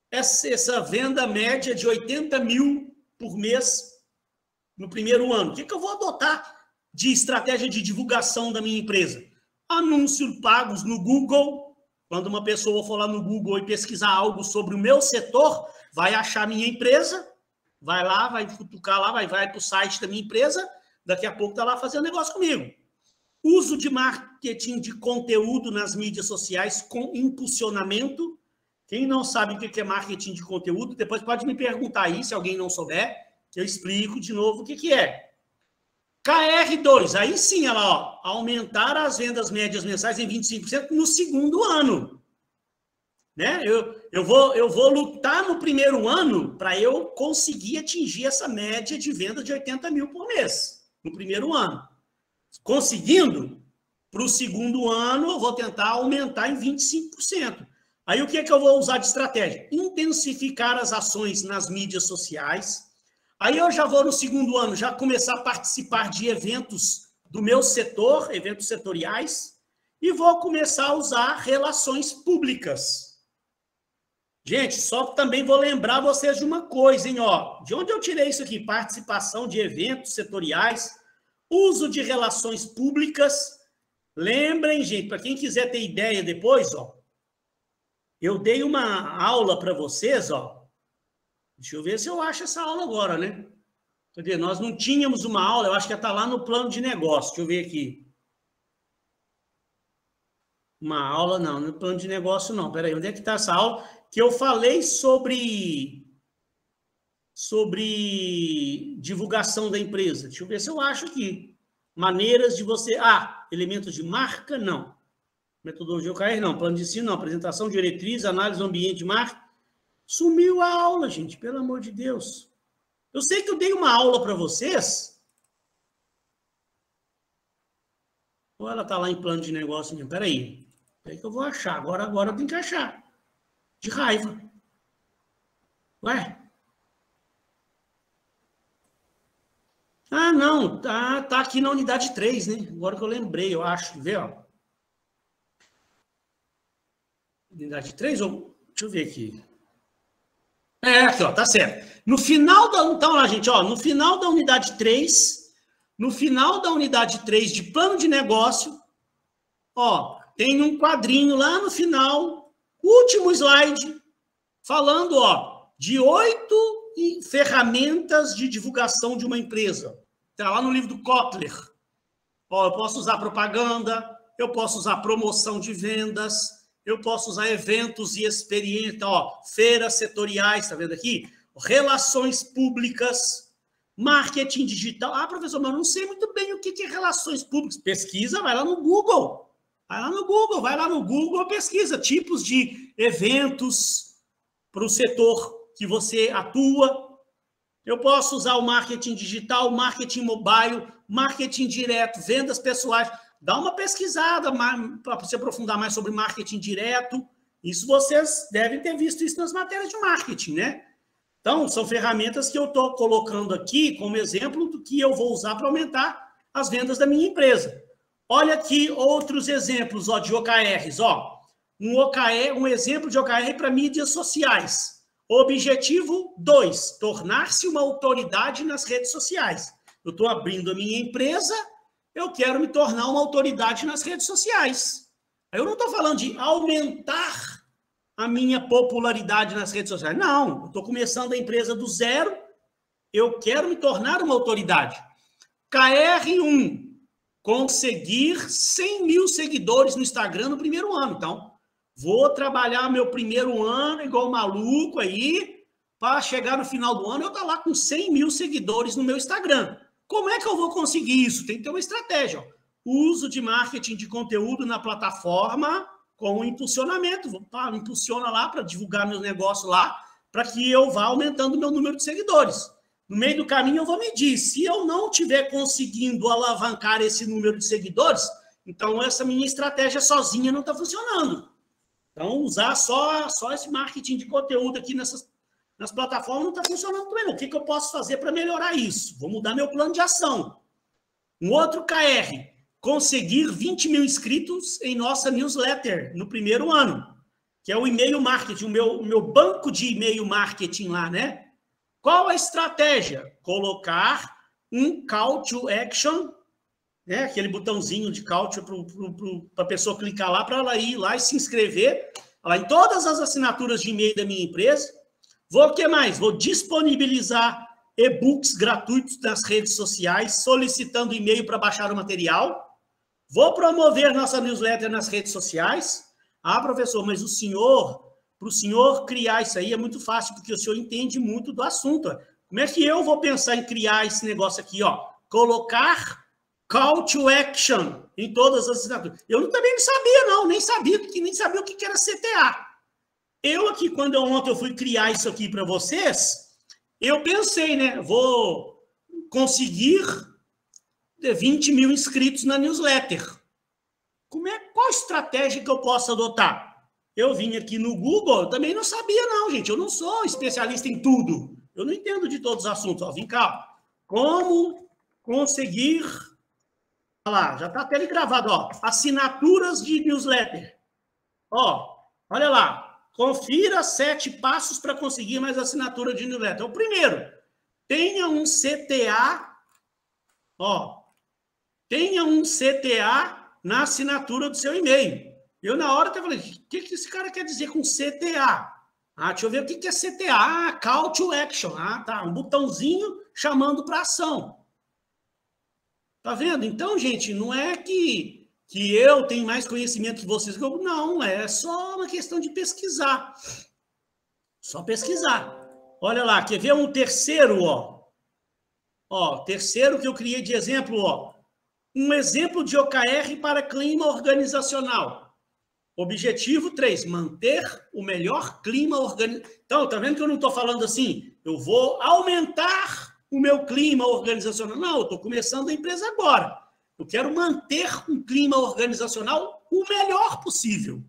S1: essa venda média de 80 mil por mês no primeiro ano? O que eu vou adotar de estratégia de divulgação da minha empresa? Anúncios pagos no Google. Quando uma pessoa for lá no Google e pesquisar algo sobre o meu setor, vai achar minha empresa, vai lá, vai futucar lá, vai para o site da minha empresa, daqui a pouco está lá fazendo negócio comigo. Uso de marketing de conteúdo nas mídias sociais com impulsionamento. Quem não sabe o que é marketing de conteúdo, depois pode me perguntar aí, se alguém não souber, que eu explico de novo o que é. KR2, aí sim, ela, ó, aumentar as vendas médias mensais em 25% no segundo ano. Né? Eu vou lutar no primeiro ano para eu conseguir atingir essa média de venda de 80 mil por mês, no primeiro ano. Conseguindo, para o segundo ano, eu vou tentar aumentar em 25%. Aí, o que é que eu vou usar de estratégia? Intensificar as ações nas mídias sociais. Aí, eu já vou, no segundo ano, já começar a participar de eventos do meu setor, eventos setoriais, e vou começar a usar relações públicas. Gente, só também vou lembrar vocês de uma coisa, hein? Ó, de onde eu tirei isso aqui? Participação de eventos setoriais, uso de relações públicas. Lembrem, gente, para quem quiser ter ideia depois, ó, eu dei uma aula para vocês, ó. Deixa eu ver se eu acho essa aula agora, né? Quer dizer, nós não tínhamos uma aula, eu acho que está lá no plano de negócio. Deixa eu ver aqui. Uma aula, não, no plano de negócio não. Peraí, onde é que está essa aula? Que eu falei sobre divulgação da empresa. Deixa eu ver se eu acho aqui. Maneiras de você... elementos de marca, não. Metodologia OKR, não. Plano de ensino, não. Apresentação, diretriz, análise do ambiente de marca. Sumiu a aula, gente, pelo amor de Deus. Eu sei que eu dei uma aula para vocês. Ou ela está lá em plano de negócio mesmo? Peraí. Peraí que eu vou achar. Agora eu tenho que achar. De raiva. Ué? Não. Tá aqui na unidade 3, né? Agora que eu lembrei, eu acho. Vê, ó. Unidade 3? Deixa eu ver aqui. Aqui, ó, tá certo. No final da... Então, lá, gente, ó, no final da unidade 3, de plano de negócio, ó, tem um quadrinho lá no final, último slide, falando, ó, de 8 ferramentas de divulgação de uma empresa. Tá lá no livro do Kotler. Ó, eu posso usar propaganda, eu posso usar promoção de vendas, eu posso usar eventos e experiência, ó, feiras setoriais, tá vendo aqui? Relações públicas, marketing digital. Professor, mas eu não sei muito bem o que é relações públicas. Pesquisa, vai lá no Google. Vai lá no Google, pesquisa tipos de eventos para o setor que você atua. Eu posso usar o marketing digital, marketing mobile, marketing direto, vendas pessoais. Dá uma pesquisada para se aprofundar mais sobre marketing direto. Isso vocês devem ter visto isso nas matérias de marketing, né? Então, são ferramentas que eu estou colocando aqui como exemplo do que eu vou usar para aumentar as vendas da minha empresa. Olha aqui outros exemplos de OKRs. Um exemplo de OKR para mídias sociais. Objetivo 2, tornar-se uma autoridade nas redes sociais. Eu estou abrindo a minha empresa, eu quero me tornar uma autoridade nas redes sociais. Eu não estou falando de aumentar a minha popularidade nas redes sociais. Não, eu estou começando a empresa do zero, eu quero me tornar uma autoridade. KR1, conseguir 100 mil seguidores no Instagram no primeiro ano. Então, vou trabalhar meu primeiro ano igual maluco aí, para chegar no final do ano eu estar lá com 100 mil seguidores no meu Instagram. Como é que eu vou conseguir isso? Tem que ter uma estratégia. Uso de marketing de conteúdo na plataforma com impulsionamento. Impulsiona lá para divulgar meu negócio lá, para que eu vá aumentando o meu número de seguidores. No meio do caminho eu vou medir. Se eu não estiver conseguindo alavancar esse número de seguidores, então essa minha estratégia sozinha não está funcionando. Então, usar só esse marketing de conteúdo aqui nas plataformas não está funcionando também, não. O que eu posso fazer para melhorar isso? Vou mudar meu plano de ação. Um outro KR, conseguir 20 mil inscritos em nossa newsletter no primeiro ano, que é o e-mail marketing, o meu banco de e-mail marketing lá, né? Qual a estratégia? Colocar um call to action, né? Aquele botãozinho de call para a pessoa clicar lá, para ela ir lá e se inscrever lá em todas as assinaturas de e-mail da minha empresa. O que mais? Vou disponibilizar e-books gratuitos nas redes sociais, solicitando e-mail para baixar o material. Vou promover nossa newsletter nas redes sociais. Ah, professor, mas para o senhor criar isso aí é muito fácil, porque o senhor entende muito do assunto. Como é que eu vou pensar em criar esse negócio aqui? Colocar call to action em todas as assinaturas. Eu também não sabia, não. Nem sabia o que era CTA. Eu aqui, quando ontem eu fui criar isso aqui para vocês, eu pensei, né? Vou conseguir 20 mil inscritos na newsletter. Qual estratégia que eu posso adotar? Eu vim aqui no Google, eu também não sabia, não, gente. Eu não sou especialista em tudo. Eu não entendo de todos os assuntos. Vem cá. Como conseguir... Olha lá, já está até gravado. Assinaturas de newsletter. Olha lá. Confira 7 passos para conseguir mais assinatura de newsletter. O primeiro, tenha um CTA. Tenha um CTA na assinatura do seu e-mail. Eu, na hora, até falei, o que esse cara quer dizer com CTA? Deixa eu ver o que é CTA. Call to action. Tá. Um botãozinho chamando para ação. Tá vendo? Então, gente, não é que eu tenho mais conhecimento que vocês. Não, é só uma questão de pesquisar. Só pesquisar. Olha lá, quer ver um terceiro, terceiro que eu criei de exemplo, um exemplo de OKR para clima organizacional. Objetivo 3, manter o melhor clima organizacional. Então, tá vendo que eu não estou falando assim, eu vou aumentar o meu clima organizacional. Não, eu estou começando a empresa agora. Eu quero manter um clima organizacional o melhor possível.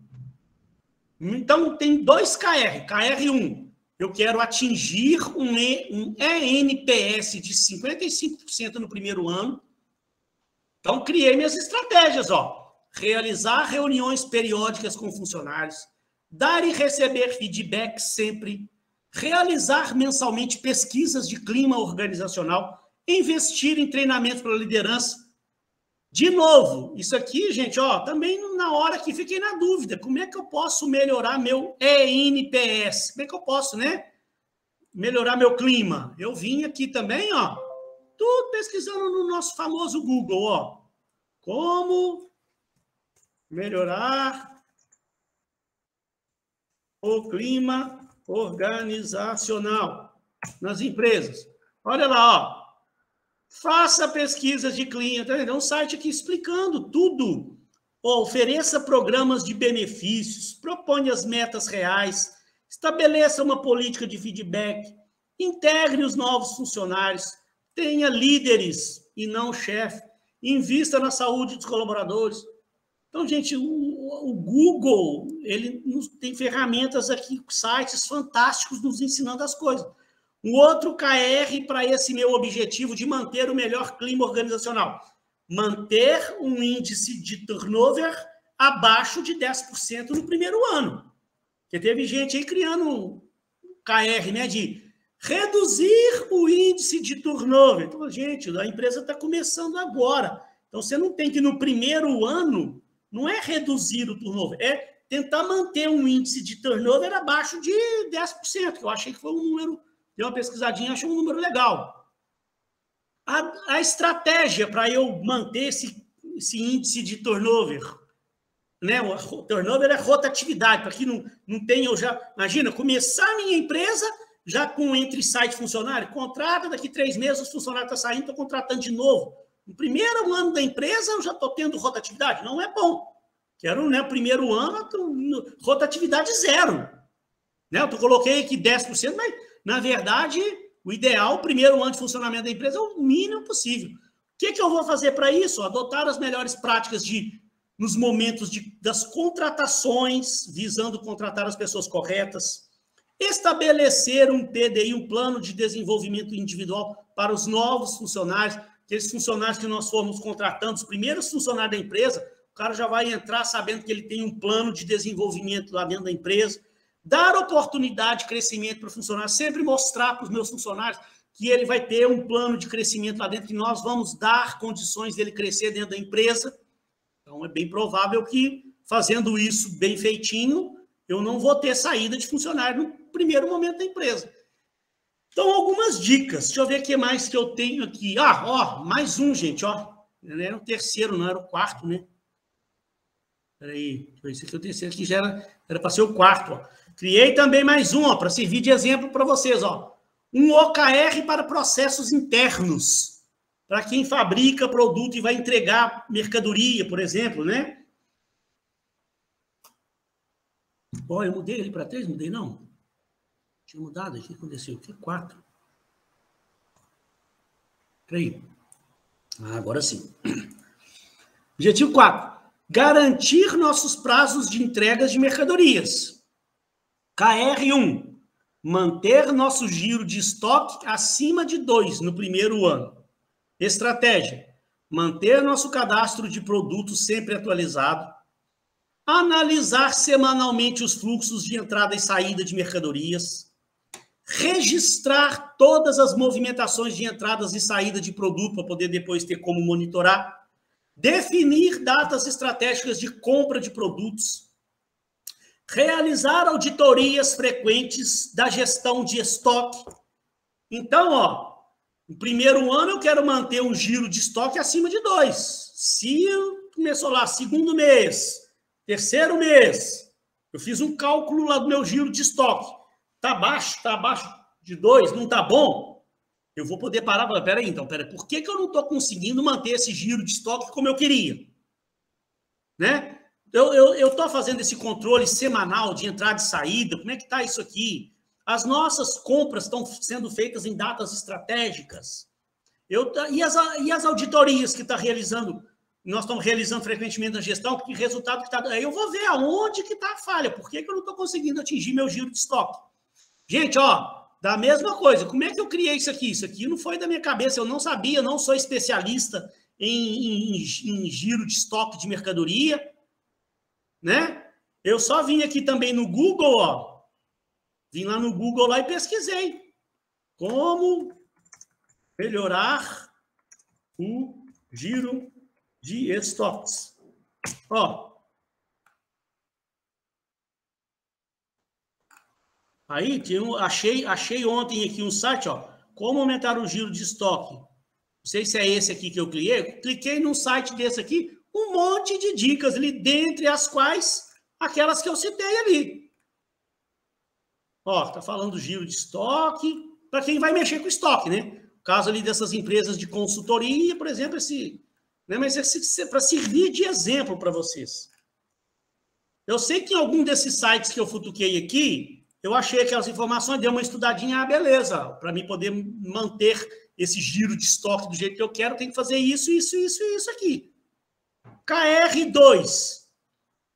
S1: Então, tem 2 KR. KR1, eu quero atingir um ENPS de 55% no primeiro ano. Então, criei minhas estratégias, Realizar reuniões periódicas com funcionários, dar e receber feedback sempre, realizar mensalmente pesquisas de clima organizacional, investir em treinamento para liderança. De novo, isso aqui, gente, também na hora que fiquei na dúvida, como é que eu posso melhorar meu ENPS? Como é que eu posso, né? Melhorar meu clima? Eu vim aqui também, tudo pesquisando no nosso famoso Google, como melhorar o clima organizacional nas empresas. Olha lá, faça pesquisas de clima. Tem um site aqui explicando tudo. Ofereça programas de benefícios, proponha as metas reais, estabeleça uma política de feedback, integre os novos funcionários, tenha líderes e não chefe, invista na saúde dos colaboradores. Então, gente, o Google, ele tem ferramentas aqui, sites fantásticos nos ensinando as coisas. Um outro KR para esse meu objetivo de manter o melhor clima organizacional. Manter um índice de turnover abaixo de 10% no primeiro ano. Porque teve gente aí criando um KR, né, de reduzir o índice de turnover. Então, gente, a empresa está começando agora. Então, você não tem que, no primeiro ano, não é reduzir o turnover, é tentar manter um índice de turnover abaixo de 10%, que eu achei que foi um número, dei uma pesquisadinha, achei um número legal. A estratégia para eu manter esse índice de turnover, né? O turnover é rotatividade, para que não tenha, eu já, imagina, começar a minha empresa já com entre site funcionário, contrata, daqui 3 meses os funcionários estão saindo, estou contratando de novo. No primeiro ano da empresa, eu já estou tendo rotatividade. Não é bom. Quero, né, primeiro ano, rotatividade 0. Né? Eu coloquei aqui 10%, mas, na verdade, o ideal, o primeiro ano de funcionamento da empresa, é o mínimo possível. O que eu vou fazer para isso? Adotar as melhores práticas nos momentos das contratações, visando contratar as pessoas corretas. Estabelecer um PDI, um plano de desenvolvimento individual para os novos funcionários, aqueles funcionários que nós formos contratando, os primeiros funcionários da empresa, o cara já vai entrar sabendo que ele tem um plano de desenvolvimento lá dentro da empresa. Dar oportunidade de crescimento para o funcionário, sempre mostrar para os meus funcionários que ele vai ter um plano de crescimento lá dentro, que nós vamos dar condições dele crescer dentro da empresa. Então, é bem provável que, fazendo isso bem feitinho, eu não vou ter saída de funcionário no primeiro momento da empresa. Então, algumas dicas. Deixa eu ver o que mais que eu tenho aqui. Mais um, gente, ó. Não era o terceiro, não era o quarto, né? Peraí, esse aqui é o terceiro, aqui já era para ser o quarto, ó. Criei também mais um, ó, para servir de exemplo para vocês, ó. Um OKR para processos internos. Para quem fabrica produto e vai entregar mercadoria, por exemplo, né? Ó, eu mudei ele para 3, mudei não? Tinha mudado aqui, aconteceu aqui, 4. Peraí. Agora sim. Objetivo 4. Garantir nossos prazos de entregas de mercadorias. KR1. Manter nosso giro de estoque acima de 2 no primeiro ano. Estratégia. Manter nosso cadastro de produtos sempre atualizado. Analisar semanalmente os fluxos de entrada e saída de mercadorias. Registrar todas as movimentações de entradas e saída de produto para poder depois ter como monitorar. Definir datas estratégicas de compra de produtos. Realizar auditorias frequentes da gestão de estoque. Então, ó, no primeiro ano eu quero manter um giro de estoque acima de 2. Se começou lá, segundo mês, terceiro mês, eu fiz um cálculo lá do meu giro de estoque. Tá abaixo de 2, não tá bom? Eu vou poder parar e falar, peraí, por que eu não estou conseguindo manter esse giro de estoque como eu queria? Né? Eu estou fazendo esse controle semanal de entrada e saída, como é que está isso aqui? As nossas compras estão sendo feitas em datas estratégicas. E as auditorias que nós estamos realizando frequentemente na gestão, que resultado que está... Aí eu vou ver aonde que está a falha, por que eu não estou conseguindo atingir meu giro de estoque? Gente, ó, da mesma coisa, como é que eu criei isso aqui? Isso aqui não foi da minha cabeça, eu não sabia, não sou especialista em giro de estoque de mercadoria, né? Eu só vim aqui também no Google, ó. Vim lá no Google lá e pesquisei. Como melhorar o giro de estoques. Ó. Aí, achei ontem aqui um site, ó. Como aumentar o giro de estoque. Não sei se é esse aqui que eu cliquei num site desse aqui, um monte de dicas ali, dentre as quais aquelas que eu citei ali. Ó, tá falando do giro de estoque, para quem vai mexer com estoque, né? No caso ali dessas empresas de consultoria, por exemplo, né? Mas é para servir de exemplo para vocês. Eu sei que em algum desses sites que eu futuquei aqui, eu achei aquelas informações, dei uma estudadinha, beleza, para mim poder manter esse giro de estoque do jeito que eu quero, tem que fazer isso, isso, isso e isso aqui. KR2,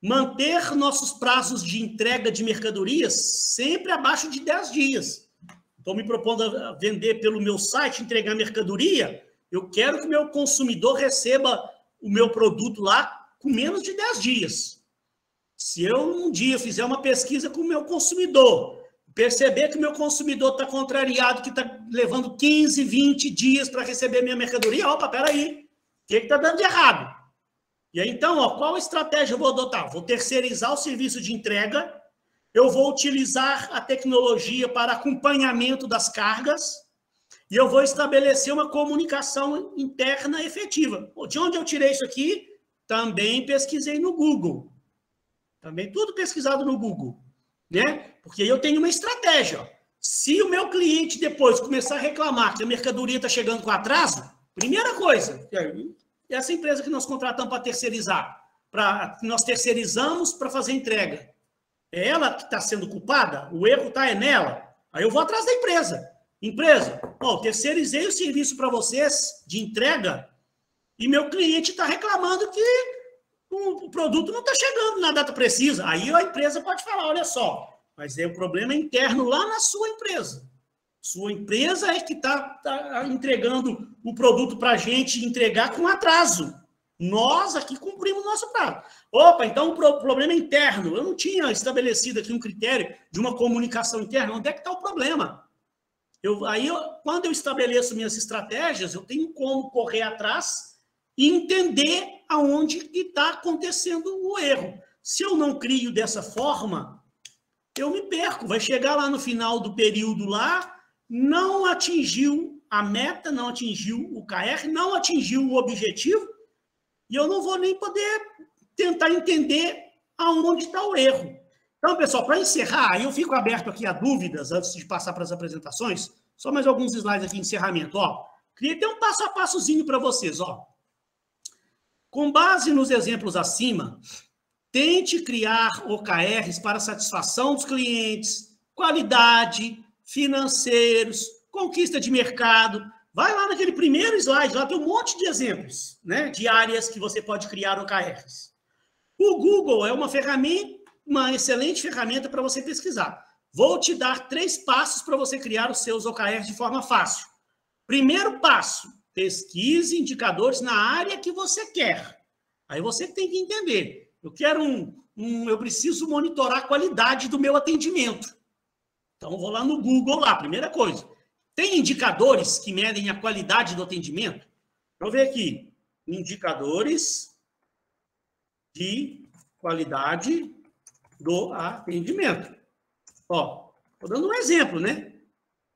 S1: manter nossos prazos de entrega de mercadorias sempre abaixo de 10 dias. Estou me propondo a vender pelo meu site, entregar mercadoria, eu quero que o meu consumidor receba o meu produto lá com menos de 10 dias. Se eu um dia fizer uma pesquisa com o meu consumidor, perceber que o meu consumidor está contrariado, que está levando 15, 20 dias para receber minha mercadoria, opa, peraí, o que está dando de errado? E aí, então, ó, qual estratégia eu vou adotar? Vou terceirizar o serviço de entrega, eu vou utilizar a tecnologia para acompanhamento das cargas e eu vou estabelecer uma comunicação interna efetiva. De onde eu tirei isso aqui? Também pesquisei no Google. Também tudo pesquisado no Google, né? Porque eu tenho uma estratégia. Se o meu cliente depois começar a reclamar que a mercadoria está chegando com atraso, primeira coisa, essa empresa que nós contratamos para terceirizar, nós terceirizamos para fazer entrega, é ela que está sendo culpada? O erro está nela? Aí eu vou atrás da empresa. Empresa, ó, terceirizei o serviço para vocês de entrega e meu cliente está reclamando que o produto não está chegando na data precisa. Aí a empresa pode falar, olha só, mas é o problema interno lá na sua empresa. Sua empresa é que está entregando o produto para a gente entregar com atraso. Nós aqui cumprimos o nosso prazo. Opa, então o problema é interno. Eu não tinha estabelecido aqui um critério de uma comunicação interna. Onde é que está o problema? Quando eu estabeleço minhas estratégias, eu tenho como correr atrás e entender aonde está acontecendo o erro. Se eu não crio dessa forma, eu me perco. Vai chegar lá no final do período lá, não atingiu a meta, não atingiu o KR, não atingiu o objetivo, e eu não vou nem poder tentar entender aonde está o erro. Então, pessoal, para encerrar, eu fico aberto aqui a dúvidas antes de passar para as apresentações, só mais alguns slides aqui em encerramento. Ó, queria ter um passo a passozinho para vocês. Ó. Com base nos exemplos acima, tente criar OKRs para satisfação dos clientes, qualidade, financeiros, conquista de mercado. Vai lá naquele primeiro slide, lá tem um monte de exemplos, né, de áreas que você pode criar OKRs. O Google é uma ferramenta, uma excelente ferramenta para você pesquisar. Vou te dar 3 passos para você criar os seus OKRs de forma fácil. Primeiro passo, pesquise indicadores na área que você quer. Aí você tem que entender. Eu preciso monitorar a qualidade do meu atendimento. Então, eu vou lá no Google, lá, primeira coisa. Tem indicadores que medem a qualidade do atendimento? Vou ver aqui. Indicadores de qualidade do atendimento. Ó, estou dando um exemplo, né?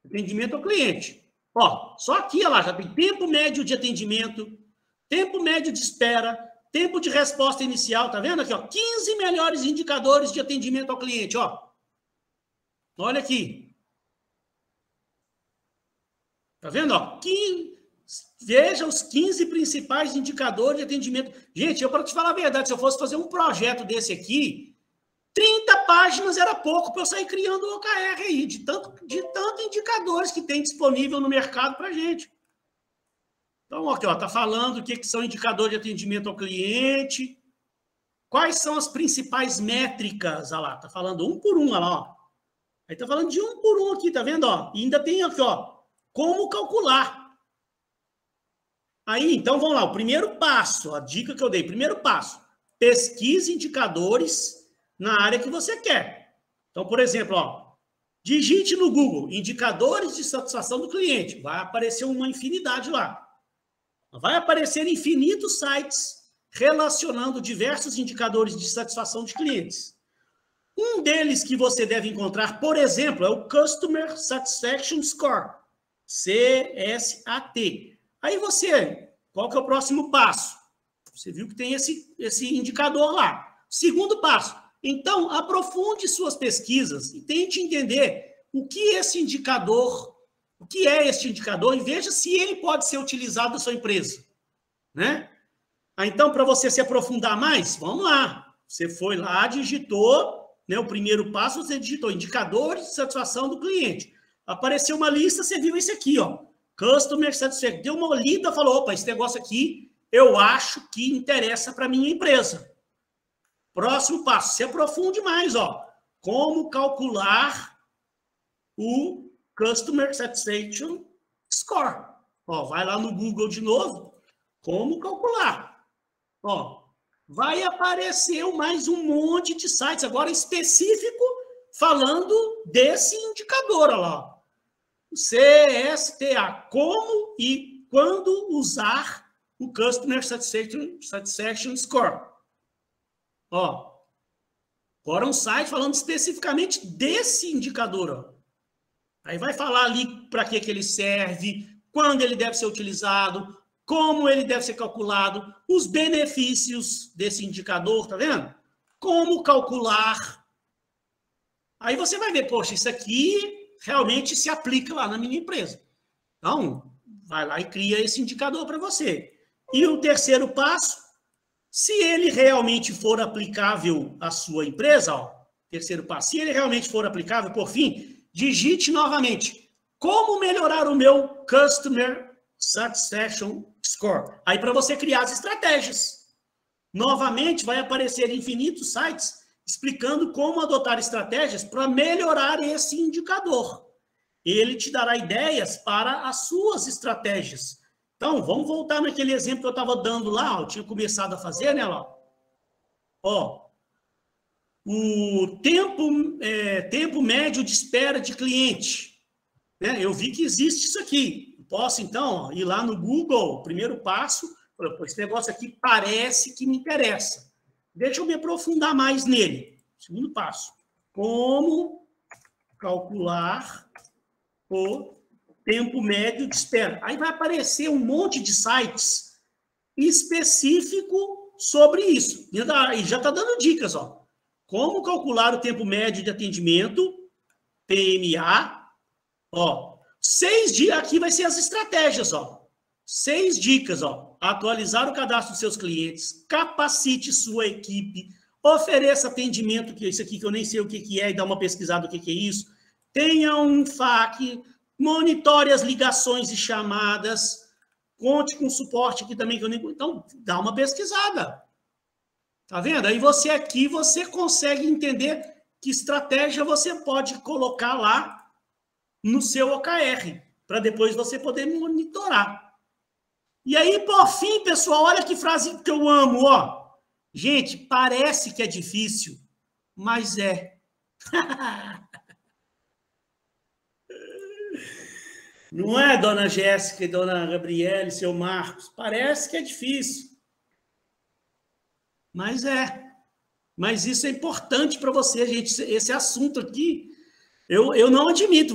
S1: Atendimento ao cliente. Ó, só aqui, ó lá, já tem tempo médio de atendimento, tempo médio de espera, tempo de resposta inicial, tá vendo aqui, ó? 15 melhores indicadores de atendimento ao cliente, ó. Olha aqui. Tá vendo, ó? Veja os 15 principais indicadores de atendimento. Gente, para te falar a verdade, se eu fosse fazer um projeto desse aqui, 30 páginas era pouco para eu sair criando o OKR aí, de tanto indicadores que tem disponível no mercado para gente. Então, aqui, ó, tá falando o que são indicadores de atendimento ao cliente, quais são as principais métricas, olha lá, tá falando um por um, olha lá, ó. Aí tá falando de um por um aqui, tá vendo, ó? E ainda tem aqui, ó, como calcular. Aí, então, vamos lá, o primeiro passo, a dica que eu dei, primeiro passo, pesquise indicadores na área que você quer. Então, por exemplo, ó, digite no Google, indicadores de satisfação do cliente, vai aparecer uma infinidade lá. Vai aparecer infinitos sites relacionando diversos indicadores de satisfação de clientes. Um deles que você deve encontrar, por exemplo, é o Customer Satisfaction Score, CSAT. Aí você, qual que é o próximo passo? Você viu que tem esse indicador lá. Segundo passo, então, aprofunde suas pesquisas e tente entender o que é esse indicador e veja se ele pode ser utilizado na sua empresa, né? Então, para você se aprofundar mais, vamos lá. Você foi lá, digitou né? O primeiro passo, você digitou indicadores de satisfação do cliente. Apareceu uma lista, você viu esse aqui, ó. Customer Satisfaction. Deu uma lida, falou, opa, esse negócio aqui eu acho que interessa para minha empresa. Próximo passo, se aprofunde mais, ó. Como calcular o Customer Satisfaction Score. Ó, vai lá no Google de novo. Como calcular. Ó, vai aparecer mais um monte de sites, agora específico, falando desse indicador, ó lá. CSTA, como e quando usar o Customer Satisfaction Score. Ó, agora um site falando especificamente desse indicador, ó. Aí vai falar ali para que ele serve, quando ele deve ser utilizado, como ele deve ser calculado, os benefícios desse indicador, tá vendo? Como calcular. Aí você vai ver, poxa, isso aqui realmente se aplica lá na minha empresa. Então, vai lá e cria esse indicador para você. E o terceiro passo, se ele realmente for aplicável à sua empresa, ó, terceiro passo, se ele realmente for aplicável, por fim, digite novamente, como melhorar o meu Customer Satisfaction Score? Aí para você criar as estratégias. Novamente, vai aparecer infinitos sites explicando como adotar estratégias para melhorar esse indicador. Ele te dará ideias para as suas estratégias. Então, vamos voltar naquele exemplo que eu estava dando lá, eu tinha começado a fazer, né, lá? Ó, o tempo médio de espera de cliente. Né? Eu vi que existe isso aqui. Posso, então, ó, ir lá no Google, primeiro passo, esse negócio aqui parece que me interessa. Deixa eu me aprofundar mais nele. Segundo passo. Como calcular o tempo médio de espera. Aí vai aparecer um monte de sites específico sobre isso. E já está dando dicas, ó. Como calcular o tempo médio de atendimento, PMA. Ó, 6 dias, aqui vai ser as estratégias, ó. 6 dicas, ó. Atualizar o cadastro dos seus clientes, capacite sua equipe, ofereça atendimento, que é isso aqui que eu nem sei o que é, e dá uma pesquisada o que é isso. Tenha um FAQ, monitore as ligações e chamadas, conte com suporte aqui também, que eu nem... Então, dá uma pesquisada. Tá vendo? Aí você aqui, você consegue entender que estratégia você pode colocar lá no seu OKR, para depois você poder monitorar. E aí, por fim, pessoal, olha que frase que eu amo, ó. Gente, parece que é difícil, mas é. Não é, dona Jéssica e dona Gabriele, seu Marcos? Parece que é difícil. Mas é. Mas isso é importante para você, gente. Esse assunto aqui, eu não admito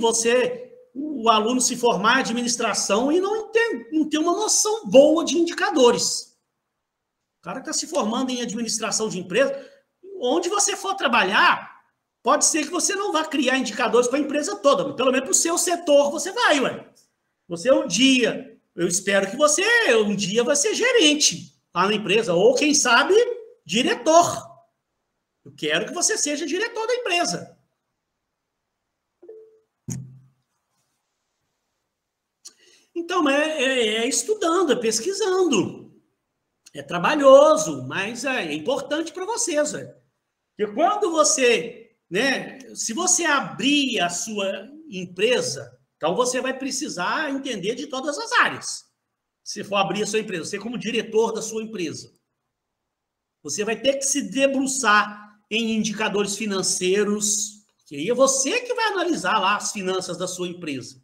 S1: o aluno se formar em administração e não ter uma noção boa de indicadores. O cara que está se formando em administração de empresa, onde você for trabalhar, pode ser que você não vá criar indicadores para a empresa toda, mas pelo menos para o seu setor você vai, ué. Você eu espero que você um dia vai ser gerente lá na empresa, ou quem sabe, diretor. Eu quero que você seja diretor da empresa. Então, é estudando, é pesquisando. É trabalhoso, mas é importante para vocês. Porque quando você, né, se você abrir a sua empresa, então você vai precisar entender de todas as áreas. Se for abrir a sua empresa, você como diretor da sua empresa, você vai ter que se debruçar em indicadores financeiros, que aí é você que vai analisar lá as finanças da sua empresa.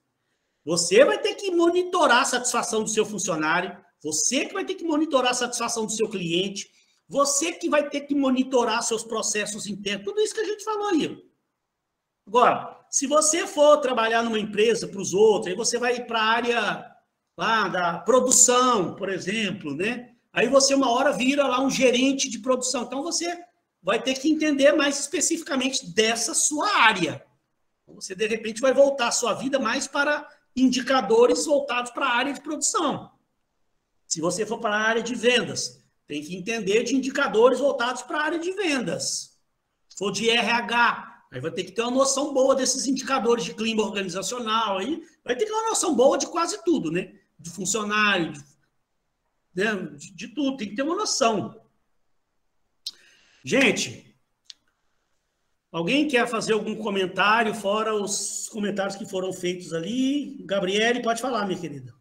S1: Você vai ter que monitorar a satisfação do seu funcionário, você que vai ter que monitorar a satisfação do seu cliente, você que vai ter que monitorar seus processos internos, tudo isso que a gente falou aí. Agora, se você for trabalhar numa empresa para os outros, aí você vai para a área lá da produção, por exemplo, né? Aí você uma hora vira lá um gerente de produção. Então você vai ter que entender mais especificamente dessa sua área. Você, de repente, vai voltar a sua vida mais para indicadores voltados para a área de produção. Se você for para a área de vendas, tem que entender de indicadores voltados para a área de vendas. for de RH, aí vai ter que ter uma noção boa desses indicadores de clima organizacional, aí vai ter que ter uma noção boa de quase tudo, né? De funcionário, de tudo, tem que ter uma noção. Gente, alguém quer fazer algum comentário, fora os comentários que foram feitos ali? Gabriele, pode falar, minha querida.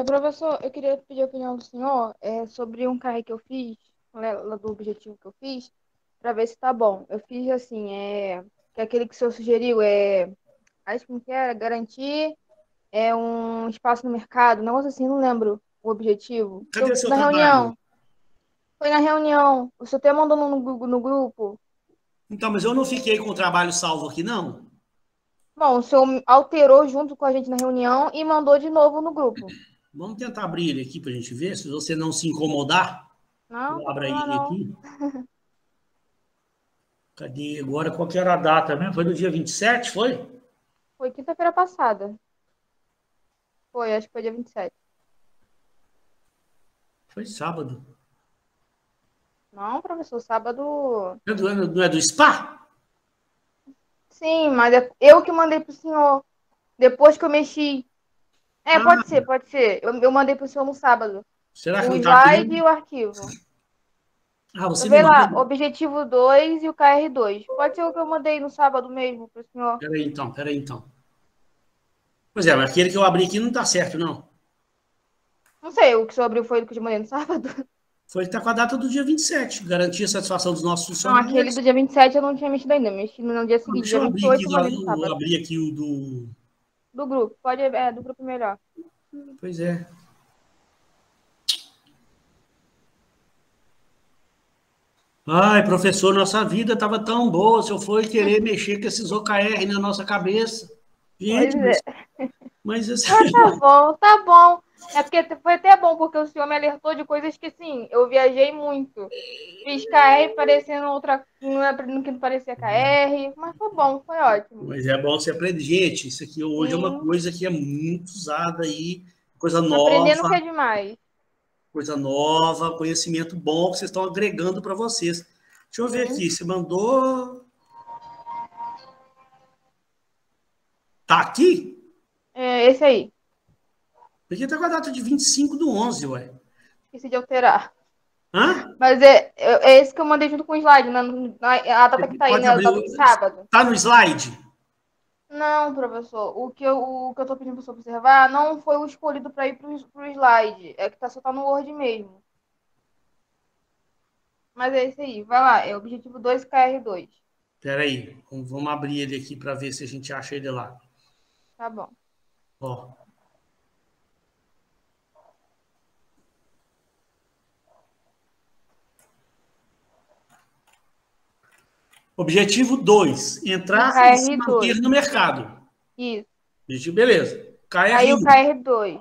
S2: Professor, eu queria pedir a opinião do senhor sobre um carro que eu fiz, né, lá do objetivo que eu fiz, para ver se tá bom. Eu fiz assim, que é aquele que o senhor sugeriu, acho que era garantir um espaço no mercado, um negócio assim, não lembro o objetivo.
S1: Cadê o seu
S2: Na
S1: trabalho?
S2: reunião, foi na reunião, o senhor até mandou no grupo.
S1: Então, mas eu não fiquei com o trabalho salvo aqui, não.
S2: Bom, o senhor alterou junto com a gente na reunião e mandou de novo no grupo.
S1: Vamos tentar abrir ele aqui para a gente ver, se você não se incomodar.
S2: Não, não
S1: Eu
S2: tem
S1: abro
S2: problema
S1: ele
S2: não.
S1: aqui. Cadê agora? Qual que era a data mesmo? Foi no dia 27, foi?
S2: Foi quinta-feira passada. Foi, acho que foi dia 27.
S1: Foi sábado.
S2: Não, professor, sábado.
S1: Não é do SPA?
S2: Sim, mas é eu que mandei pro senhor. Depois que eu mexi.
S1: Ah,
S2: Pode ser. Eu mandei pro senhor no sábado.
S1: será que
S2: O
S1: não está aqui,
S2: slide e
S1: não?
S2: o arquivo.
S1: Ah, você
S2: Eu
S1: me
S2: vi lá,
S1: mandou?
S2: objetivo 2 e o KR2. Pode ser o que eu mandei no sábado mesmo pro senhor.
S1: Peraí então. Pois é, mas aquele que eu abri aqui não está certo, não.
S2: Não sei, o que o senhor abriu foi o que eu mandei no sábado.
S1: Foi que está com a data do dia 27. Garantir a satisfação dos nossos
S2: Não, aquele
S1: funcionários.
S2: do dia 27 eu não tinha mexido ainda. Mexi no dia seguinte,
S1: Deixa
S2: dia
S1: eu
S2: vinte e
S1: abrir aqui,
S2: oito eu mandei no
S1: eu
S2: sábado.
S1: abri aqui o do...
S2: Do grupo. Do grupo melhor.
S1: Pois é. Ai, professor, nossa vida estava tão boa, se eu for querer mexer com esses OKR na nossa cabeça.
S2: Pois
S1: Gente,
S2: é.
S1: mas assim,
S2: Ah, tá bom, tá bom. É porque foi até bom, porque o senhor me alertou de coisas que, sim, eu viajei muito. Fiz KR parecendo outra, no que não parecia KR, mas foi bom, foi ótimo.
S1: mas é bom você aprender. Gente, isso aqui hoje é uma
S2: Sim,
S1: coisa que é muito usada aí,
S2: aprendendo que é demais.
S1: coisa nova, conhecimento bom que vocês estão agregando para vocês. Deixa eu ver
S2: Sim,
S1: aqui, você mandou. Tá aqui?
S2: esse aí.
S1: Aqui tá com a data de 25/11, ué.
S2: Esqueci de alterar.
S1: Hã?
S2: Mas é esse que eu mandei junto com o slide, né? A data que tá aí,
S1: Pode
S2: né? A
S1: abrir.
S2: data de sábado.
S1: Tá no slide?
S2: Não, professor. O que eu tô pedindo para você observar não foi o escolhido para ir pro slide. É que só tá no Word mesmo. Mas é isso aí. Vai lá. É objetivo 2 KR2.
S1: Espera aí, vamos abrir ele aqui para ver se a gente acha ele lá.
S2: Tá bom.
S1: Ó. Objetivo 2,
S2: O
S1: entrar e se manter
S2: KR2.
S1: no mercado.
S2: Isso.
S1: Objetivo, beleza.
S2: Aí o
S1: KR1.
S2: KR2.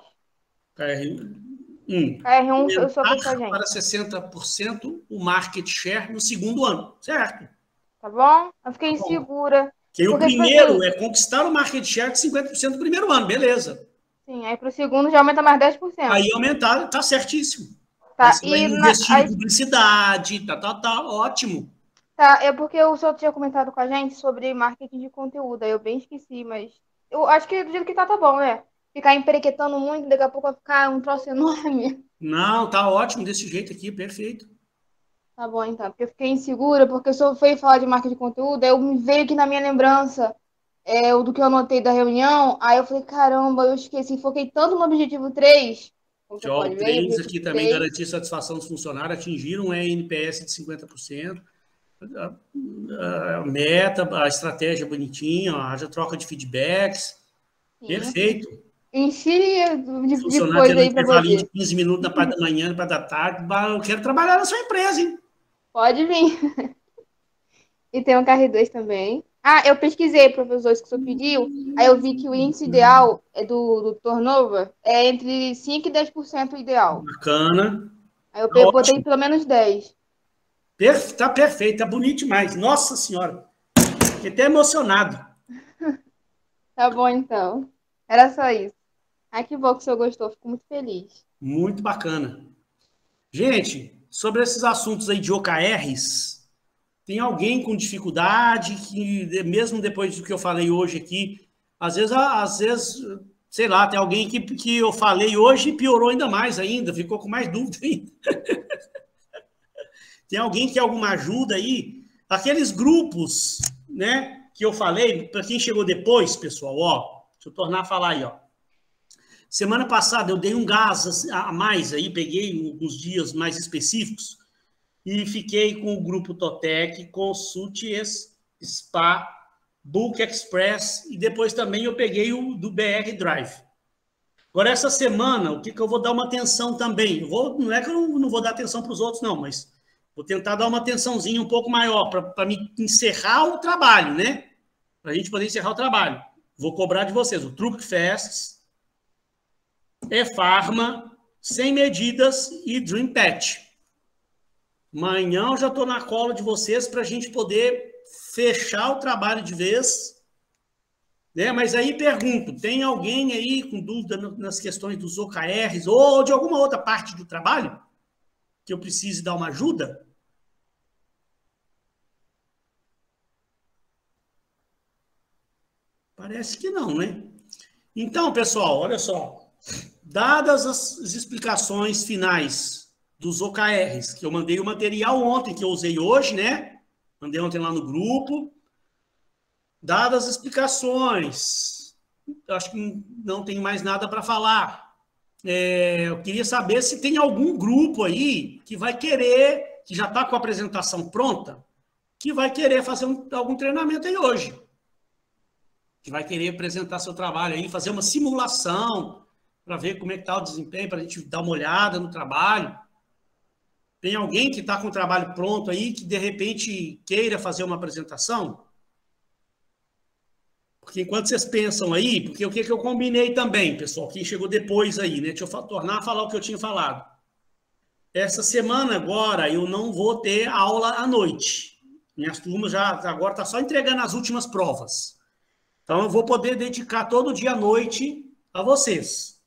S1: KR1.
S2: KR1 eu só fez com a
S1: Aumentar
S2: gente.
S1: para 60% o market share no segundo ano. Certo.
S2: Tá bom? Eu fiquei
S1: Tá bom.
S2: insegura.
S1: Que o
S2: Porque, tipo
S1: primeiro
S2: assim,
S1: é conquistar o market share de 50% no primeiro ano. Beleza.
S2: sim, aí pro segundo já aumenta mais 10%.
S1: Aí aumentar, tá certíssimo. Aí
S2: Tá?
S1: você vai investir em publicidade, tá, ótimo.
S2: Tá, é porque o senhor tinha comentado com a gente sobre marketing de conteúdo. Aí eu bem esqueci, mas eu acho que do jeito que tá bom, né? Ficar emperequetando muito, daqui a pouco vai ficar um troço enorme.
S1: Não, tá ótimo desse jeito aqui, perfeito.
S2: Tá bom, então. Porque eu fiquei insegura, porque o senhor foi falar de marketing de conteúdo, aí eu me veio aqui na minha lembrança o do que eu anotei da reunião. Aí eu falei, caramba, eu esqueci. Foquei tanto no objetivo 3, como você
S1: O
S2: pode ver,
S1: três
S2: objetivo
S1: aqui também
S2: 3.
S1: garantir satisfação dos funcionários, atingiram um NPS de 50%. A meta, a estratégia bonitinha, haja troca de feedbacks.
S2: Sim.
S1: Perfeito.
S2: Enchi de
S1: Funcionário
S2: coisa
S1: tendo um
S2: aí pra
S1: intervalinho de
S2: você.
S1: 15 minutos na parte da manhã, na parte da tarde. Eu quero trabalhar na sua empresa, hein?
S2: Pode vir. E tem um KR2 também. Ah, eu pesquisei, professor, isso que o senhor pediu. Aí eu vi que o índice ideal do turnover é entre 5 e 10% ideal.
S1: Bacana.
S2: Aí eu
S1: Tá
S2: botei
S1: ótimo.
S2: pelo menos 10.
S1: Tá perfeito, tá bonito demais. Nossa Senhora. Fiquei até emocionado.
S2: Tá bom, então. Era só isso. Ai, que bom que o senhor gostou. Fico muito feliz.
S1: Muito bacana. Gente, sobre esses assuntos aí de OKRs, Tem alguém com dificuldade que, mesmo depois do que eu falei hoje aqui, às vezes sei lá, tem alguém que eu falei hoje e piorou ainda mais ainda, ficou com mais dúvida ainda. Tem alguém que quer alguma ajuda aí? Aqueles grupos, né, que eu falei, para quem chegou depois, pessoal, ó, deixa eu tornar a falar aí, ó. Semana passada eu dei um gás a mais aí, peguei alguns dias mais específicos e fiquei com o grupo Totec, Consultes, Spa, Book Express e depois também eu peguei o do BR Drive. Agora, essa semana, o que eu vou dar uma atenção também? Não é que eu não vou dar atenção para os outros, não, mas vou tentar dar uma atençãozinha um pouco maior para me encerrar o trabalho, né? Para a gente poder encerrar o trabalho. Vou cobrar de vocês o Truck Fest, E-Pharma, Sem Medidas e Dream Pet. Amanhã eu já estou na cola de vocês para a gente poder fechar o trabalho de vez. Né? Mas aí pergunto, tem alguém aí com dúvida nas questões dos OKRs ou de alguma outra parte do trabalho que eu precise dar uma ajuda? Parece que não, né? Então, pessoal, olha só. Dadas as explicações finais dos OKRs, que eu mandei o material ontem, que eu usei hoje, né? Mandei ontem lá no grupo. Dadas as explicações, eu acho que não tem mais nada para falar. Eu queria saber se tem algum grupo aí que vai querer, que já está com a apresentação pronta, que vai querer fazer algum treinamento aí hoje. Que vai querer apresentar seu trabalho aí, fazer uma simulação para ver como é que está o desempenho, para a gente dar uma olhada no trabalho. Tem alguém que está com o trabalho pronto aí, que de repente queira fazer uma apresentação? Porque enquanto vocês pensam aí, porque o que eu combinei também, pessoal, quem chegou depois aí, né? Deixa eu tornar a falar o que eu tinha falado. Essa semana agora eu não vou ter aula à noite. Minhas turmas já agora está só entregando as últimas provas. Então eu vou poder dedicar todo dia à noite a vocês.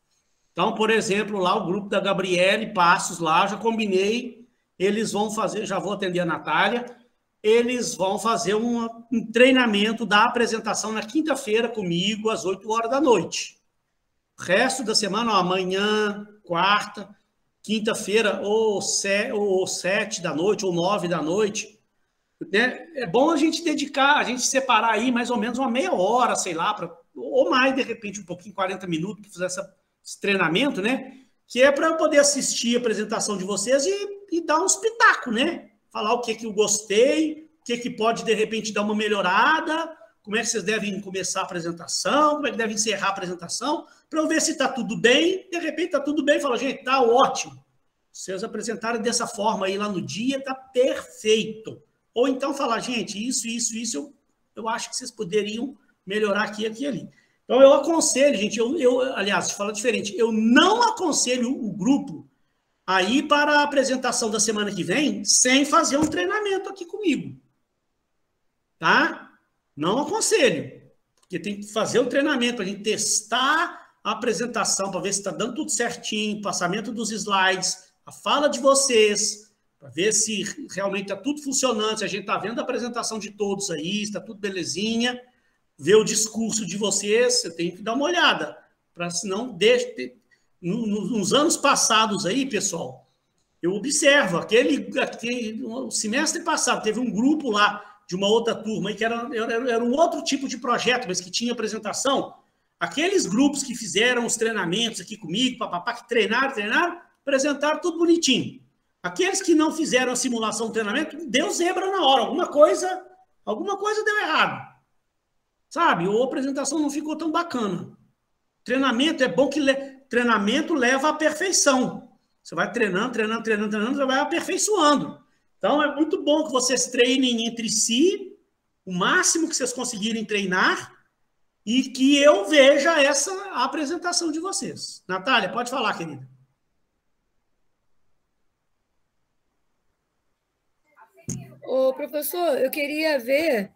S1: Então, por exemplo, lá o grupo da Gabriele Passos, lá já combinei, eles vão fazer, já vou atender a Natália, eles vão fazer um treinamento da apresentação na quinta-feira comigo, às 8 horas da noite. O resto da semana, ó, amanhã, quarta, quinta-feira, ou 7 da noite, ou 9 da noite. Né? É bom a gente dedicar, a gente separar aí mais ou menos uma meia hora, sei lá, ou mais, de repente, um pouquinho, 40 minutos, para fazer esse treinamento, né? Que é para eu poder assistir a apresentação de vocês e dar uns pitacos, né? Falar o que eu gostei, o que pode, de repente, dar uma melhorada, como é que vocês devem começar a apresentação, como é que devem encerrar a apresentação, para eu ver se está tudo bem, de repente está tudo bem, fala, gente, está ótimo. Vocês apresentaram dessa forma aí lá no dia, está perfeito. Ou então falar, gente, isso, eu acho que vocês poderiam melhorar aqui, aqui e ali. Então, eu aconselho, gente, aliás, fala diferente, eu não aconselho o grupo a ir para a apresentação da semana que vem sem fazer um treinamento aqui comigo. Tá? Não aconselho. Porque tem que fazer o treinamento para a gente testar a apresentação, para ver se está dando tudo certinho, passamento dos slides, a fala de vocês, para ver se realmente está tudo funcionando, se a gente está vendo a apresentação de todos aí, está tudo belezinha, ver o discurso de vocês, você tem que dar uma olhada, para senão nos anos passados aí, pessoal, eu observo, o semestre passado teve um grupo lá de uma outra turma aí que era um outro tipo de projeto, mas que tinha apresentação. Aqueles grupos que fizeram os treinamentos aqui comigo, que treinaram, apresentaram tudo bonitinho. Aqueles que não fizeram a simulação do treinamento, deu zebra na hora, alguma coisa deu errado. Sabe? Ou a apresentação não ficou tão bacana. Treinamento é bom que treinamento leva à perfeição. Você vai treinando, você vai aperfeiçoando. Então, é muito bom que vocês treinem entre si, o máximo que vocês conseguirem treinar, e que eu veja essa apresentação de vocês. Natália, pode falar, querida.
S3: Ô, professor, eu queria ver,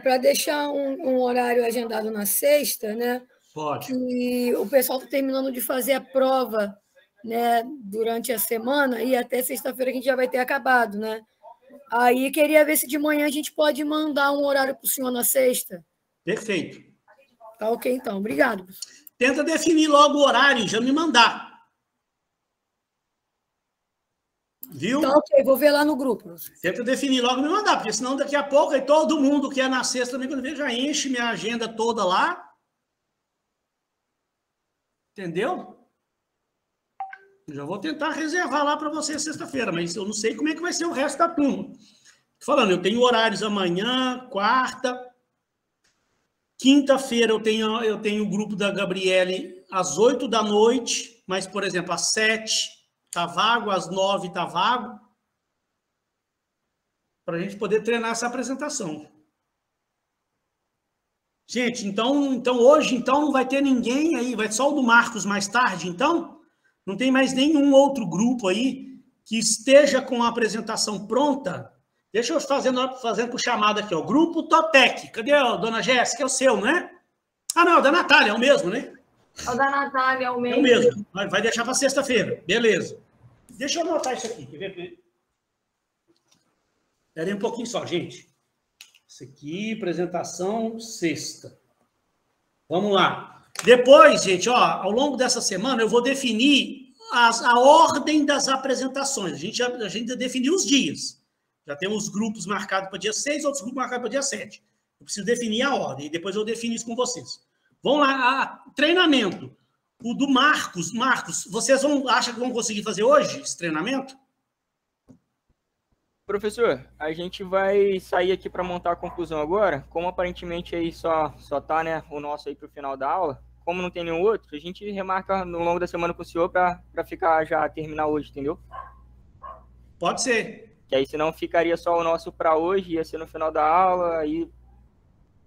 S3: para deixar um horário agendado na sexta, né?
S1: Pode.
S3: Que o pessoal está terminando de fazer a prova, né, durante a semana, e até sexta-feira a gente já vai ter acabado, né? Aí queria ver se de manhã a gente pode mandar um horário para o senhor na sexta.
S1: Perfeito.
S3: Tá ok, então. Obrigado.
S1: Tenta definir logo o horário e já me mandar. Viu?
S3: Tá ok, vou ver lá no grupo.
S1: Tenta definir logo e me mandar, porque senão daqui a pouco aí todo mundo que é na sexta também, quando vê, já enche minha agenda toda lá. Entendeu? Já vou tentar reservar lá para você sexta-feira, mas eu não sei como é que vai ser o resto da turma. Falando, eu tenho horários amanhã, quarta, quinta-feira eu tenho o grupo da Gabriele às 8 da noite, mas, por exemplo, às 7 tá vago, às 9 tá vago, para a gente poder treinar essa apresentação. Gente, então hoje então não vai ter ninguém aí, vai só o do Marcos mais tarde, então? Não tem mais nenhum outro grupo aí que esteja com a apresentação pronta? Deixa eu fazendo por chamada aqui, ó. Grupo Totec. Cadê a dona Jéssica? É o seu, não é? Ah, não, é o da Natália, é o mesmo, né?
S2: É o da Natália, é o mesmo.
S1: É o mesmo. Vai deixar para sexta-feira. Beleza. Deixa eu anotar isso aqui. Quer ver? Espera aí um pouquinho só, gente. Isso aqui, apresentação sexta. Vamos lá. Depois, gente, ó, ao longo dessa semana, eu vou definir a ordem das apresentações. A gente já definiu os dias. Já temos grupos marcados para dia 6, outros grupos marcados para dia 7. Eu preciso definir a ordem, e depois eu defino isso com vocês. Vamos lá, treinamento. O do Marcos. Marcos, vocês acham que vão conseguir fazer hoje esse treinamento?
S4: Professor, a gente vai sair aqui para montar a conclusão agora. Como aparentemente aí só tá, né, o nosso aí para o final da aula, como não tem nenhum outro, a gente remarca no longo da semana com o senhor para terminar hoje, entendeu?
S1: Pode ser.
S4: Que aí senão ficaria só o nosso para hoje, ia ser no final da aula, aí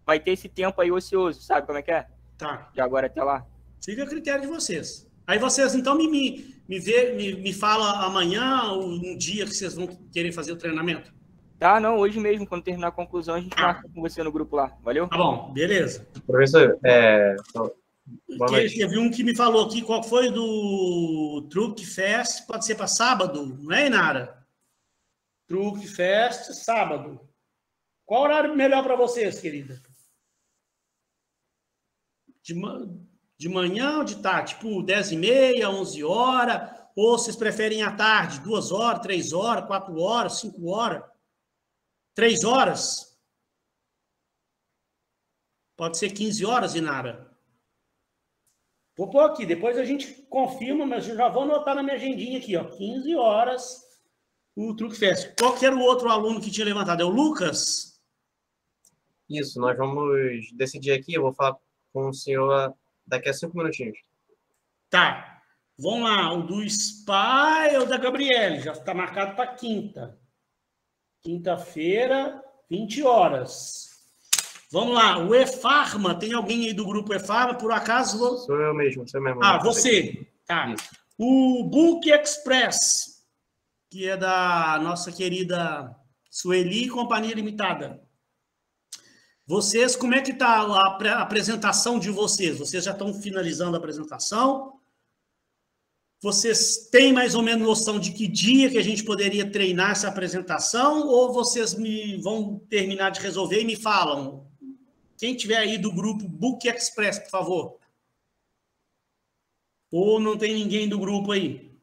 S4: vai ter esse tempo aí ocioso, sabe como é que é?
S1: Tá.
S4: De agora até lá.
S1: Fica a critério de vocês. Aí vocês, então, me fala amanhã, um dia que vocês vão querer fazer o treinamento.
S4: Tá, não, hoje mesmo, quando terminar a conclusão, a gente marca com você no grupo lá. Valeu?
S1: Tá bom, beleza.
S5: Professor,
S1: Teve um que me falou aqui, qual foi do Truque Fest, pode ser para sábado, não é, Inara? Truque Fest, sábado. Qual horário melhor para vocês, querida? De manhã ou de tarde? Tipo 10h30, 11 horas? Ou vocês preferem à tarde? 2 horas, 3 horas, 4 horas, 5 horas? 3 horas? Pode ser 15 horas, Inara? Vou pôr aqui, depois a gente confirma, mas eu já vou anotar na minha agendinha aqui, ó. 15 horas, o Truque Fest. Qual que era o outro aluno que tinha levantado? É o Lucas?
S5: Isso, nós vamos decidir aqui, eu vou falar com o senhor daqui a 5 minutinhos.
S1: Tá. Vamos lá, o do SPA é o da Gabriele, já está marcado para quinta. Quinta-feira, 20 horas. Vamos lá, o E-Farma, tem alguém aí do grupo E-Farma, por acaso?
S5: Sou eu mesmo.
S1: Ah, você. Tá.
S5: Isso.
S1: O Book Express, que é da nossa querida Sueli Companhia Limitada. Vocês, como é que está a apresentação de vocês? Vocês já estão finalizando a apresentação? Vocês têm mais ou menos noção de que dia que a gente poderia treinar essa apresentação? Ou vocês vão terminar de resolver e me falam? Quem tiver aí do grupo Book Express, por favor. Ou não tem ninguém do grupo aí?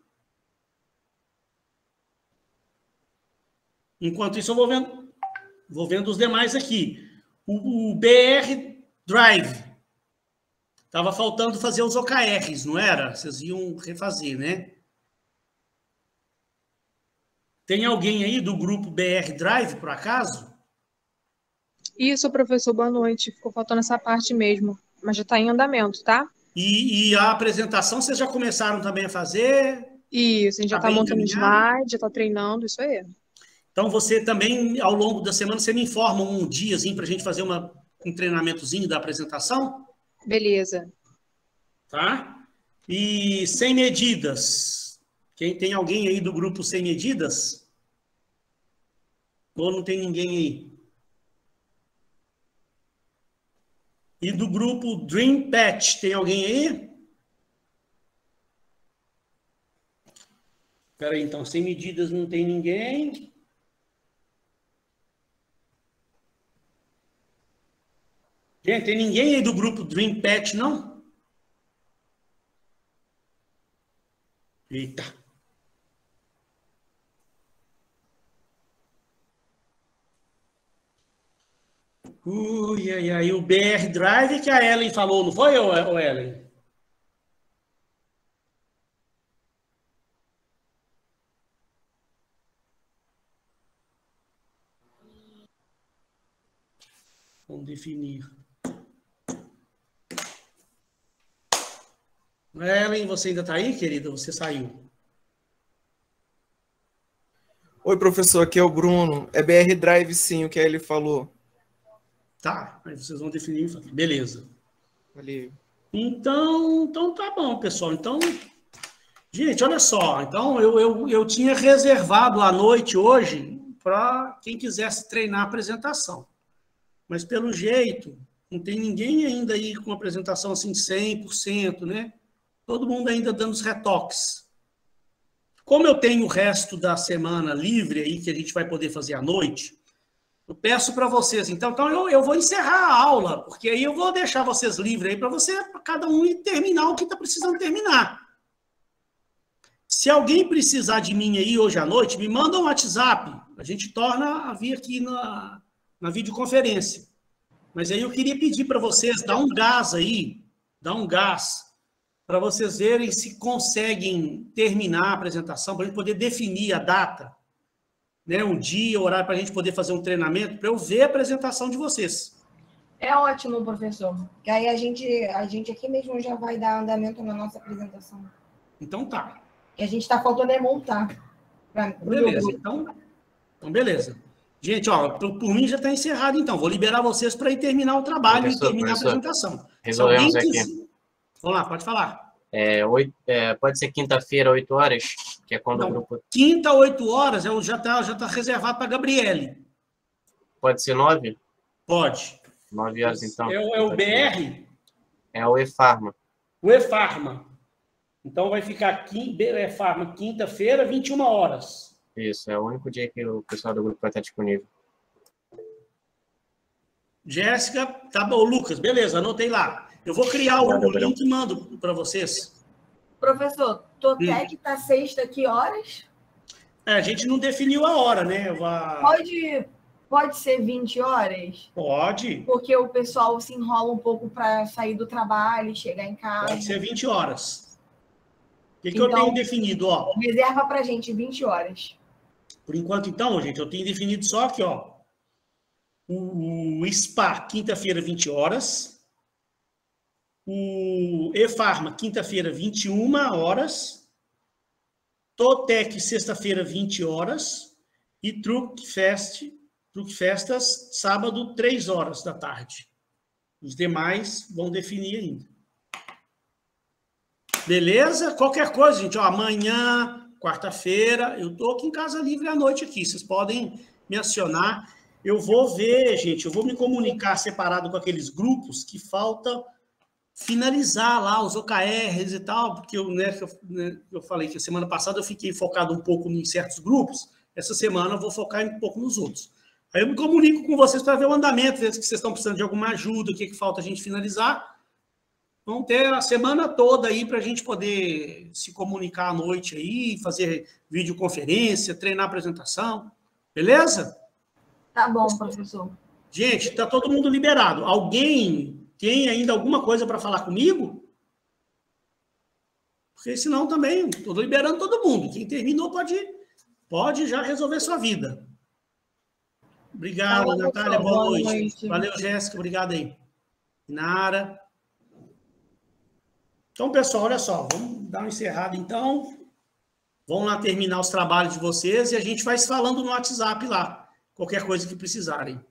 S1: Enquanto isso, eu vou vendo os demais aqui. O BR Drive. Estava faltando fazer os OKRs, não era? Vocês iam refazer, né? Tem alguém aí do grupo BR Drive, por acaso?
S6: Isso, professor, boa noite. Ficou faltando essa parte mesmo, mas já está em andamento, tá?
S1: E a apresentação vocês já começaram também a fazer?
S6: Isso, a gente já está montando o slide, já está treinando, isso aí.
S1: Então, você também, ao longo da semana, você me informa um diazinho para a gente fazer um treinamentozinho da apresentação?
S6: Beleza.
S1: Tá? E sem medidas. Tem alguém aí do grupo sem medidas? Ou não tem ninguém aí? E do grupo Dream Pet, tem alguém aí? Espera aí, então, sem medidas não tem ninguém. Gente, tem ninguém aí do grupo Dream Pet, não? Eita. Ui, ai, ai, o BR Drive que a Ellen falou, não foi, ô Ellen? Vamos definir. Ellen, você ainda está aí, querida? Você saiu?
S7: Oi, professor, aqui é o Bruno. É BR Drive, sim, o que ele falou.
S1: Tá, aí vocês vão definir. Beleza.
S7: Valeu.
S1: Então tá bom, pessoal. Então, gente, olha só. Então, eu tinha reservado a noite hoje para quem quisesse treinar a apresentação. Mas, pelo jeito, não tem ninguém ainda aí com apresentação assim 100%, né? Todo mundo ainda dando os retoques. Como eu tenho o resto da semana livre aí, que a gente vai poder fazer à noite, eu peço para vocês, então eu vou encerrar a aula, porque aí eu vou deixar vocês livres aí para cada um ir terminar o que está precisando terminar. Se alguém precisar de mim aí hoje à noite, me manda um WhatsApp, a gente torna a vir aqui na videoconferência. Mas aí eu queria pedir para vocês, dar um gás aí, para vocês verem se conseguem terminar a apresentação, para a gente poder definir a data, né, um dia, horário, para a gente poder fazer um treinamento, para eu ver a apresentação de vocês.
S8: É ótimo, professor. Que aí a gente aqui mesmo já vai dar andamento na nossa apresentação.
S1: Então tá.
S8: E a gente está faltando é montar.
S1: Beleza, então beleza. Gente, ó, por mim já está encerrado, então. Vou liberar vocês para ir terminar o trabalho e terminar a apresentação.
S5: Resolvemos aqui.
S1: Vamos lá, pode falar.
S5: Pode ser quinta-feira, 8 horas, que é quando
S1: Não,
S5: o grupo...
S1: Quinta, 8 horas, já tá reservado para a Gabriele.
S5: Pode ser 9?
S1: Pode.
S5: 9 horas, então.
S1: É o BR?
S5: É o E-Farma.
S1: O E-Farma. Então vai ficar aqui, E-Farma, quinta-feira, 21 horas.
S5: Isso, é o único dia que o pessoal do grupo vai estar disponível.
S1: Jéssica, tá bom, Lucas, beleza, anotei lá. Eu vou criar o link e mando para vocês.
S8: Professor, Totec está sexta, que horas?
S1: A gente não definiu a hora, né?
S8: Pode ser 20 horas?
S1: Pode.
S8: Porque o pessoal se enrola um pouco para sair do trabalho e chegar em casa.
S1: Pode ser 20 horas. O que eu tenho definido? Ó?
S8: Reserva para a gente 20 horas.
S1: Por enquanto, então, gente, eu tenho definido só aqui, ó. O SPA, quinta-feira, 20 horas. O E-Farma, quinta-feira, 21 horas. Totec, sexta-feira, 20 horas. E Truck Festas, sábado, 3 horas da tarde. Os demais vão definir ainda. Beleza? Qualquer coisa, gente, ó, amanhã, quarta-feira, eu tô aqui em casa livre à noite aqui. Vocês podem me acionar. Eu vou ver, gente, eu vou me comunicar separado com aqueles grupos que falta finalizar lá os OKRs e tal, porque eu falei que a semana passada eu fiquei focado um pouco em certos grupos, essa semana eu vou focar um pouco nos outros. Aí eu me comunico com vocês para ver o andamento, ver se vocês estão precisando de alguma ajuda, o que falta a gente finalizar. Vamos ter a semana toda aí para a gente poder se comunicar à noite aí, fazer videoconferência, treinar apresentação. Beleza?
S8: Tá bom, professor.
S1: Gente, tá todo mundo liberado. Alguém tem ainda alguma coisa para falar comigo? Porque senão também estou liberando todo mundo. Quem terminou pode já resolver sua vida. Obrigado,
S8: Fala,
S1: Natália.
S8: pessoal.
S1: Boa noite. Valeu, Jéssica. Obrigado aí. Nara. Então, pessoal, olha só. Vamos dar uma encerrada, então. Vão lá terminar os trabalhos de vocês e a gente vai se falando no WhatsApp lá. Qualquer coisa que precisarem.